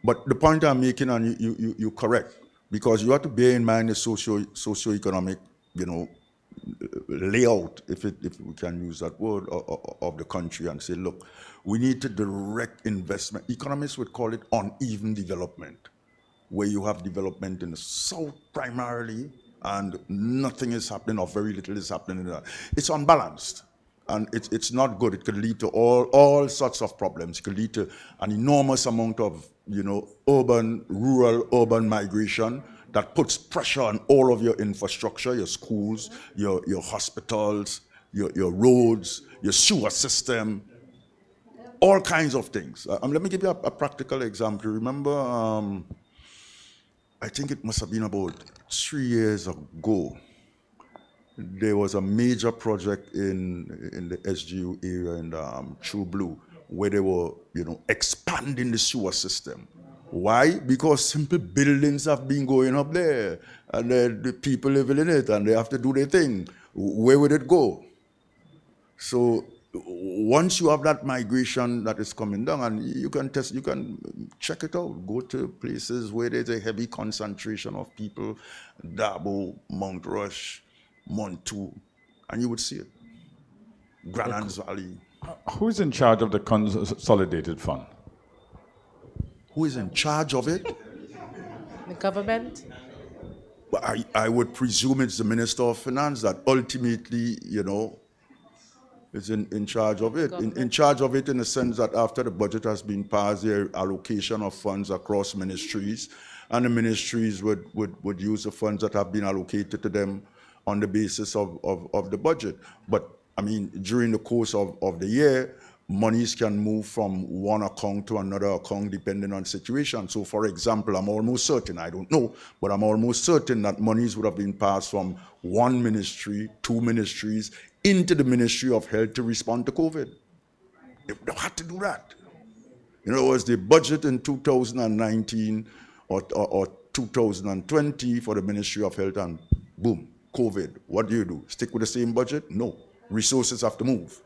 But the point I'm making, and you're correct, because you have to bear in mind the socio-economic, layout, if we can use that word, of the country, and say, look, we need to direct investment. Economists would call it uneven development, where you have development in the south primarily, and nothing is happening or very little is happening in that. It's unbalanced. And it's not good. It could lead to all sorts of problems. It could lead to an enormous amount of, rural-urban migration that puts pressure on all of your infrastructure, your schools, your hospitals, your roads, your sewer system, all kinds of things. Let me give you a practical example. Remember, I think it must have been about 3 years ago, there was a major project in the SGU area in True Blue where they were, expanding the sewer system. Why? Because simple buildings have been going up there, and the people living in it, and they have to do their thing. Where would it go? So once you have that migration that is coming down, and you can check it out. Go to places where there's a heavy concentration of people, Dabo, Mount Rush, Montu, and you would see it. Granans Valley. Who's in charge of the consolidated fund? Who is in charge of it? The government? But I would presume it's the Minister of Finance that ultimately, is in charge of it. In charge of it in the sense that after the budget has been passed, there allocation of funds across ministries, and the ministries would use the funds that have been allocated to them on the basis of the budget. But I mean, during the course of the year, monies can move from one account to another account depending on situation. So for example, I'm almost certain, I don't know, but I'm almost certain that monies would have been passed from one ministry, two ministries, into the Ministry of Health to respond to COVID. They had to do that. In other words, the budget in 2019 or 2020 for the Ministry of Health, and boom, COVID. What do? Stick with the same budget? No. Resources have to move.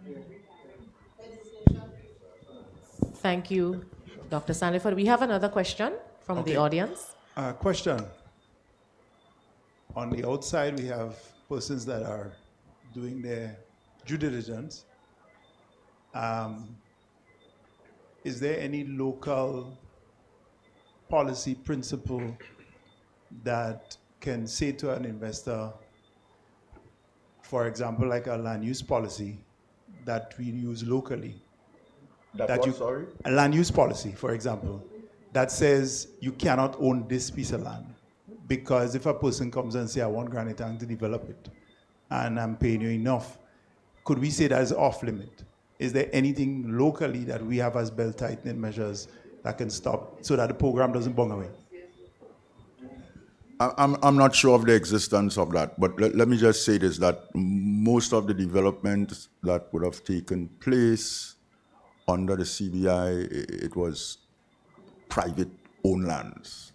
Thank you, Dr. Sandiford. We have another question from the audience. Question. On the outside, we have persons that are doing their due diligence. Is there any local policy principle that can say to an investor, for example, like a land use policy that we use locally? Sorry? A land use policy, for example, that says you cannot own this piece of land because if a person comes and say, I want Granite Tank to develop it and I'm paying you enough, could we say that is off limit? Is there anything locally that we have as belt tightening measures that can stop so that the program doesn't bung away? I'm not sure of the existence of that, but let me just say this, that most of the developments that would have taken place under the CBI, it was private owned lands.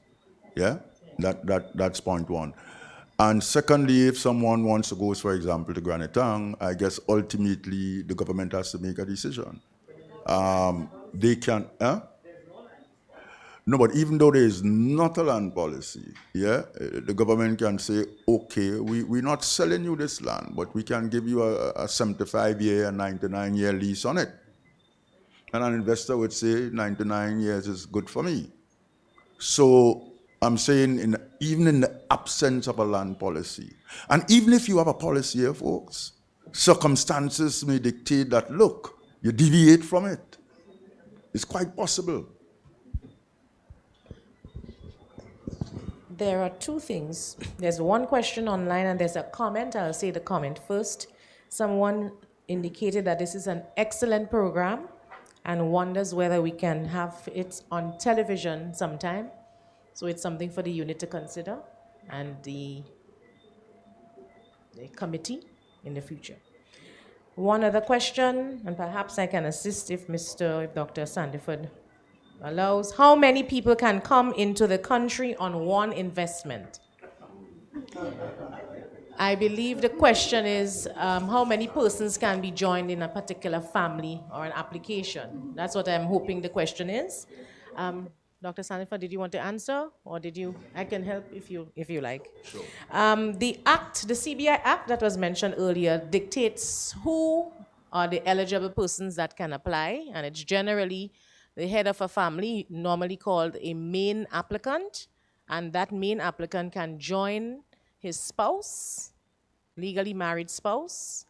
Yeah? That's point one. And secondly, if someone wants to go, for example, to Granite Tank, I guess ultimately the government has to make a decision. They can, No, but even though there is not a land policy, the government can say, okay, we're not selling you this land, but we can give you a 75-year, 99-year lease on it. And an investor would say 99 years is good for me. So I'm saying even in the absence of a land policy, and even if you have a policy here, folks, circumstances may dictate that, look, you deviate from it. It's quite possible. There are two things. There's one question online and there's a comment. I'll say the comment first. Someone indicated that this is an excellent program and wonders whether we can have it on television sometime. So it's something for the unit to consider and the committee in the future. One other question, and perhaps I can assist if Dr. Sandiford allows. How many people can come into the country on one investment? I believe the question is how many persons can be joined in a particular family or an application. That's what I'm hoping the question is. Dr. Sandiford, did you want to answer, or did you? I can help if you like. Sure. The CBI Act that was mentioned earlier dictates who are the eligible persons that can apply, and it's generally the head of a family, normally called a main applicant, and that main applicant can join his spouse, legally married spouse,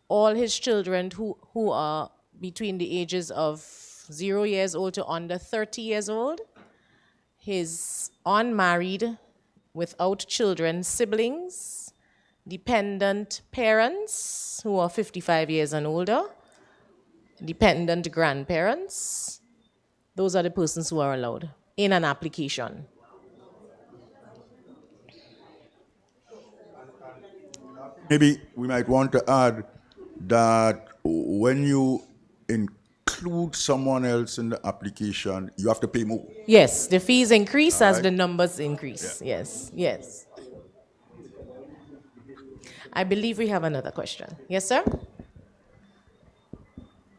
all his children who are between the ages of 0 years old to under 30 years old, his unmarried, without children, siblings, dependent parents who are 55 years and older, dependent grandparents. Those are the persons who are allowed in an application. Maybe we might want to add that when you include someone else in the application, you have to pay more. Yes, the fees increase All as right. the numbers increase. Yeah. Yes, yes. I believe we have another question. Yes, sir?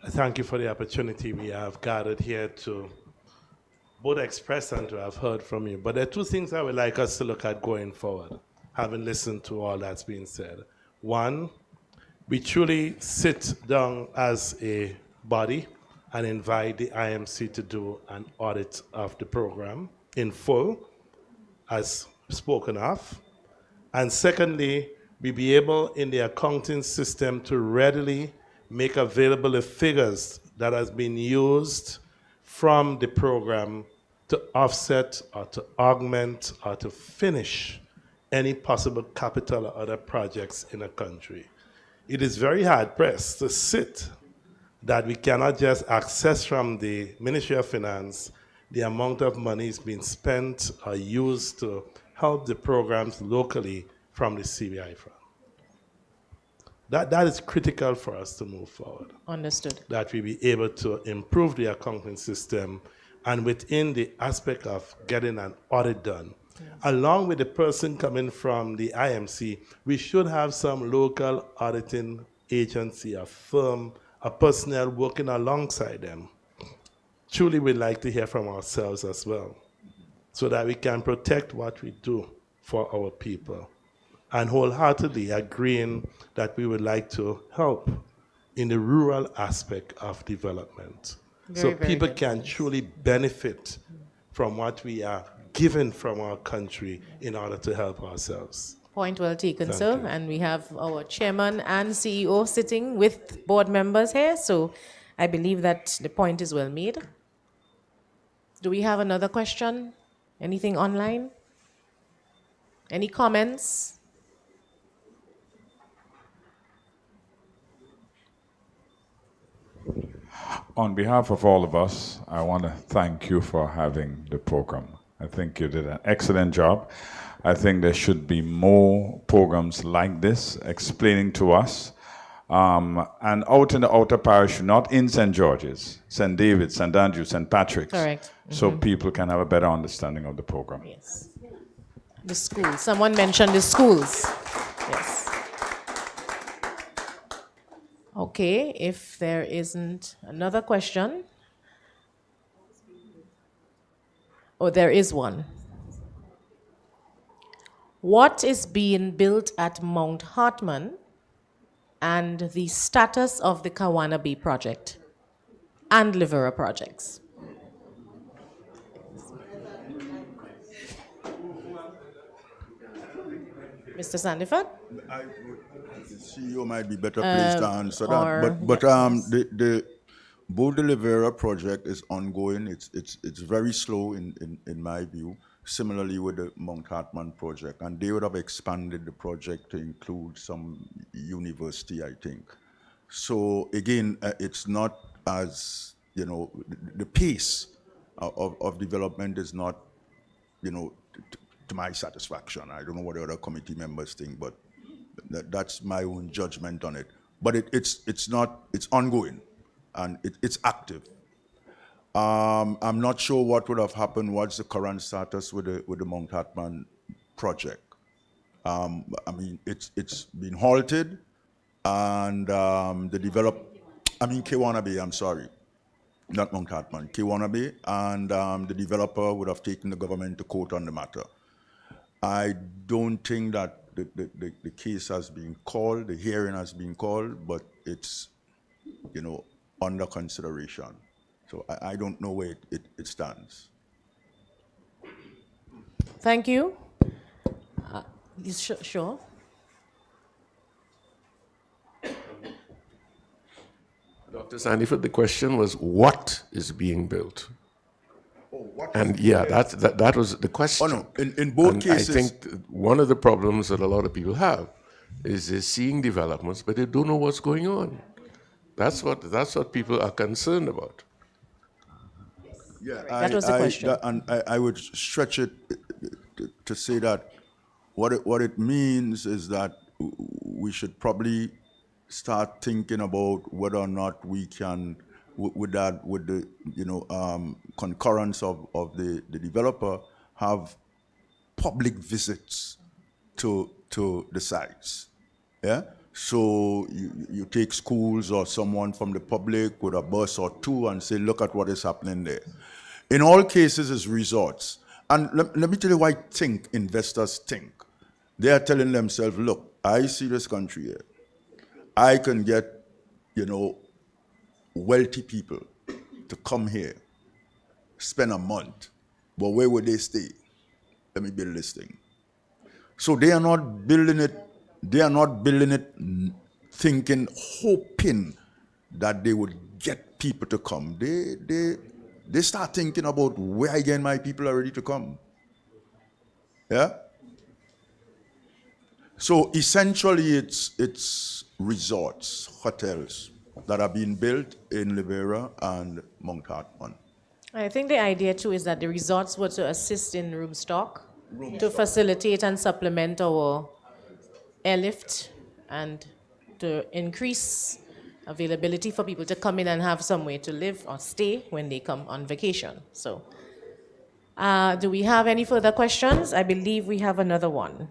Thank you for the opportunity we have gathered here to both express and to have heard from you. But there are two things I would like us to look at going forward, having listened to all that's been said. One, we truly sit down as a body and invite the IMC to do an audit of the program in full, as spoken of. And secondly, we be able in the accounting system to readily make available the figures that has been used from the program to offset or to augment or to finish any possible capital or other projects in a country. It is very hard pressed to sit that we cannot just access from the Ministry of Finance the amount of money is being spent or used to help the programs locally from the CBI fund. That is critical for us to move forward. Understood. That we be able to improve the accounting system and within the aspect of getting an audit done. Along with the person coming from the IMC, we should have some local auditing agency, a firm, a personnel working alongside them. Truly, we'd like to hear from ourselves as well, so that we can protect what we do for our people, and wholeheartedly agreeing that we would like to help in the rural aspect of development. So Very people good. can truly benefit from what we are given from our country in order to help ourselves. Point well taken, Thank sir. you. And we have our chairman and CEO sitting with board members here, so I believe that the point is well made. Do we have another question? Anything online? Any comments? On behalf of all of us, I want to thank you for having the program. I think you did an excellent job. I think there should be more programs like this, explaining to us. And out in the outer parish, not in St. George's, St. David's, St. Andrew's, St. Patrick's. Correct. So people can have a better understanding of the program. Yes. The schools. Someone mentioned the schools. Yes. Okay, if there isn't another question. Oh, there is one. What is being built at Mount Hartman and the status of the Kawana Bay project and Livera projects? Mr. Sandiford? The CEO might be better placed to answer that. or- But the Bold Livera project is ongoing. It's very slow in my view. Similarly with the Mount Hartman project, and they would have expanded the project to include some university, I think. So again, it's not as, the pace of development is not, to my satisfaction. I don't know what the other committee members think, but that's my own judgment on it. But it's ongoing, and it's active. I'm not sure what would have happened. What's the current status with the Mount Hartman project? I mean, it's been halted, and Kewana Bay, I'm sorry, not Mount Hartman, Kewana Bay, and the developer would have taken the government to court on the matter. I don't think that the case has been called, the hearing has been called, but it's, under consideration. So I don't know where it stands. Thank you. Sure. Dr. Sandiford, the question was, what is being built? And yeah, that was the question. Oh, no. In both cases, I think one of the problems that a lot of people have is they're seeing developments, but they don't know what's going on. That's what people are concerned about. Yeah, that was the question. I would stretch it to say that what it means is that we should probably start thinking about whether or not we can, with the concurrence of the developer, have public visits to the sites. Yeah. So you take schools or someone from the public with a bus or two and say, look at what is happening there. In all cases, it's resorts. And let me tell you why investors think. They are telling themselves, look, I see this country here. I can get, wealthy people to come here, spend a month. But where would they stay? Let me build this thing. So they are not building it thinking, hoping that they would get people to come. They start thinking about where again my people are ready to come. Yeah? So essentially it's resorts, hotels that are being built in Libera and Mount Hartman. I think the idea too is that the resorts were to assist in room stock, to facilitate and supplement our airlift and to increase availability for people to come in and have somewhere to live or stay when they come on vacation. So, do we have any further questions? I believe we have another one.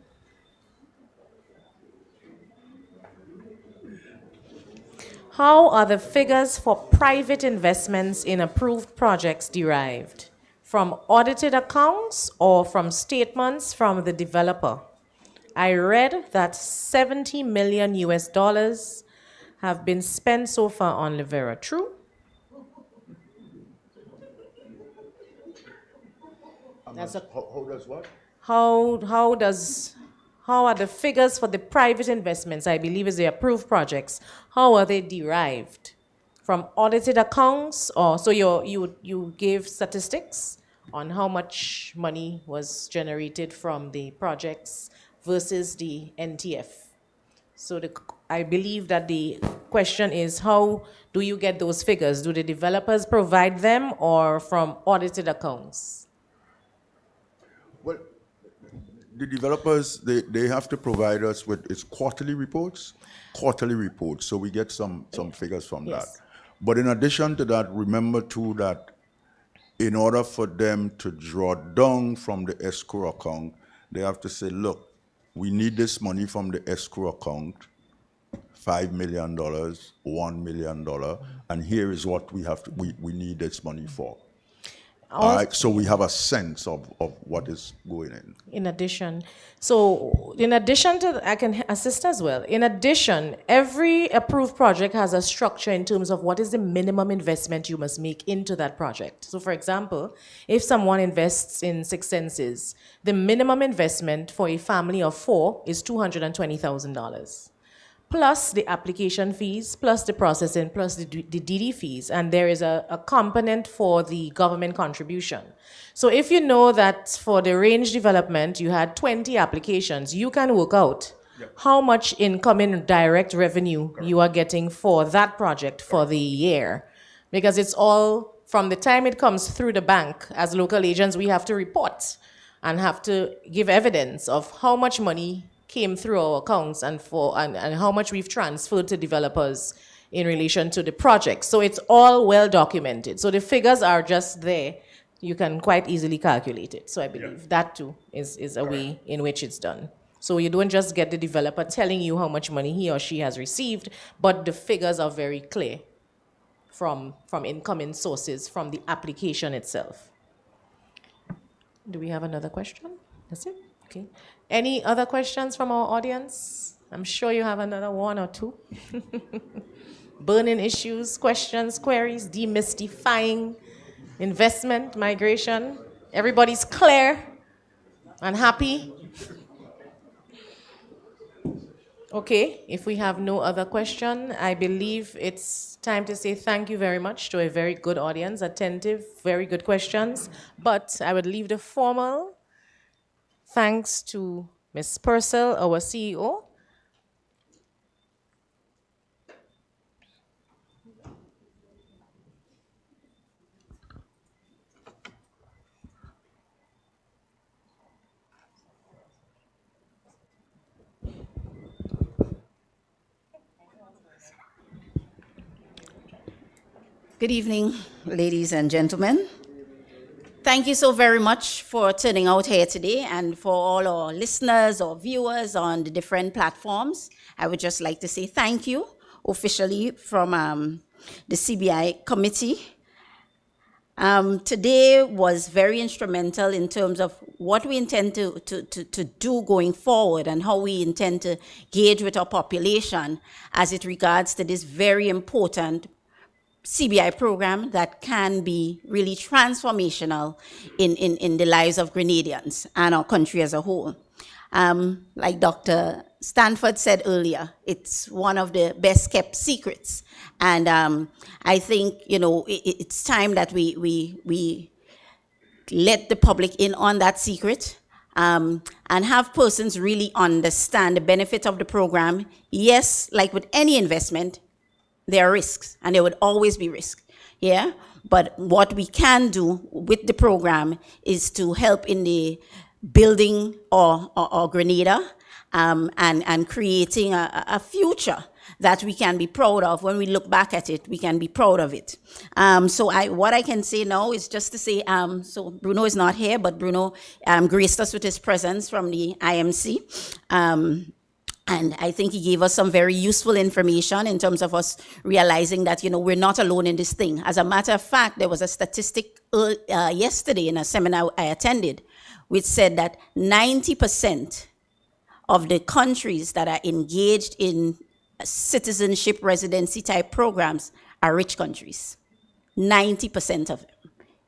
How are the figures for private investments in approved projects derived? From audited accounts or from statements from the developer? I read that 70 million US dollars have been spent so far on Livera. True? How does what? How are the figures for the private investments, I believe is the approved projects, how are they derived? From audited accounts, or so you gave statistics on how much money was generated from the projects versus the NTF. So I believe that the question is, how do you get those figures? Do the developers provide them or from audited accounts? Well, the developers, they have to provide us with its quarterly reports, so we get some figures from that. But in addition to that, remember too that in order for them to draw down from the escrow account, they have to say, look, we need this money from the escrow account, $5 million, $1 million, and here is what we need this money for. All right, so we have a sense of what is going in. In addition to, I can assist as well. In addition, every approved project has a structure in terms of what is the minimum investment you must make into that project. So for example, if someone invests in Six Senses, the minimum investment for a family of 4 is $220,000. Plus the application fees, plus the processing, plus the DD fees, and there is a component for the government contribution. So if you know that for the range development, you had 20 applications, you can work out how much incoming direct revenue you are getting for that project for the year. Because it's all, from the time it comes through the bank, as local agents, we have to report and have to give evidence of how much money came through our accounts and how much we've transferred to developers in relation to the project. So it's all well documented. So the figures are just there. You can quite easily calculate it. So I believe that too is a way in which it's done. So you don't just get the developer telling you how much money he or she has received, but the figures are very clear from incoming sources, from the application itself. Do we have another question? That's it? Okay. Any other questions from our audience? I'm sure you have another one or two. Burning issues, questions, queries, demystifying investment, migration. Everybody's clear and happy? Okay, if we have no other question, I believe it's time to say thank you very much to a very good audience, attentive, very good questions. But I would leave the formal thanks to Ms. Purcell, our CEO. Good evening, ladies and gentlemen. Thank you so very much for turning out here today, and for all our listeners or viewers on the different platforms. I would just like to say thank you officially from the CBI committee. Today was very instrumental in terms of what we intend to do going forward, and how we intend to engage with our population as it regards to this very important CBI program that can be really transformational in the lives of Grenadians and our country as a whole. Like Dr. Stanford said earlier, it's one of the best kept secrets. And I think, it's time that we let the public in on that secret, and have persons really understand the benefit of the program. Yes, like with any investment, there are risks, and there would always be risks, yeah? But what we can do with the program is to help in the building or Grenada, and creating a future that we can be proud of. When we look back at it, we can be proud of it. What I can say now is just to say, so Bruno is not here, but Bruno graced us with his presence from the IMC. And I think he gave us some very useful information in terms of us realizing that, we're not alone in this thing. As a matter of fact, there was a statistic yesterday in a seminar I attended, which said that 90% of the countries that are engaged in citizenship residency type programs are rich countries. 90% of them.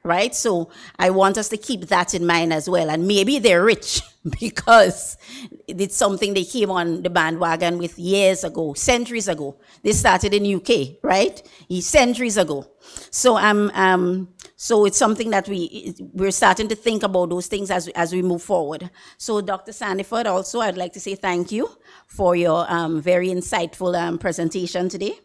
Right? So I want us to keep that in mind as well. And maybe they're rich because it's something they came on the bandwagon with years ago, centuries ago. They started in UK, right? Centuries ago. So so it's something that we're starting to think about those things as we move forward. So Dr. Sandiford, also, I'd like to say thank you for your very insightful presentation today.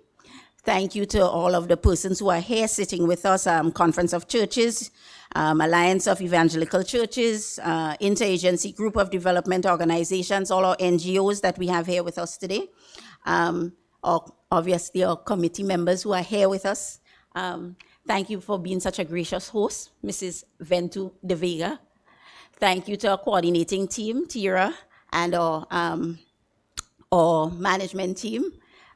Thank you to all of the persons who are here sitting with us, Conference of Churches, Alliance of Evangelical Churches, Interagency Group of Development Organizations, all our NGOs that we have here with us today. Obviously, our committee members who are here with us. Thank you for being such a gracious host, Mrs. Ventu de Vega. Thank you to our coordinating team, Tira, and our management team,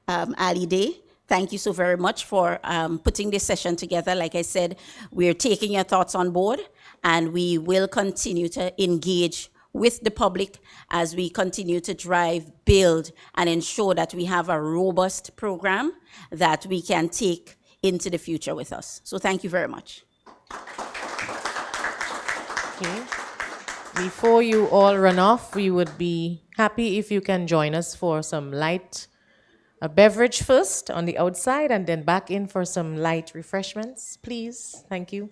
Ali Day. Thank you so very much for putting this session together. Like I said, we're taking your thoughts on board, and we will continue to engage with the public as we continue to drive, build, and ensure that we have a robust program that we can take into the future with us. So thank you very much. Okay. Before you all run off, we would be happy if you can join us for some a beverage first on the outside, and then back in for some light refreshments, please. Thank you.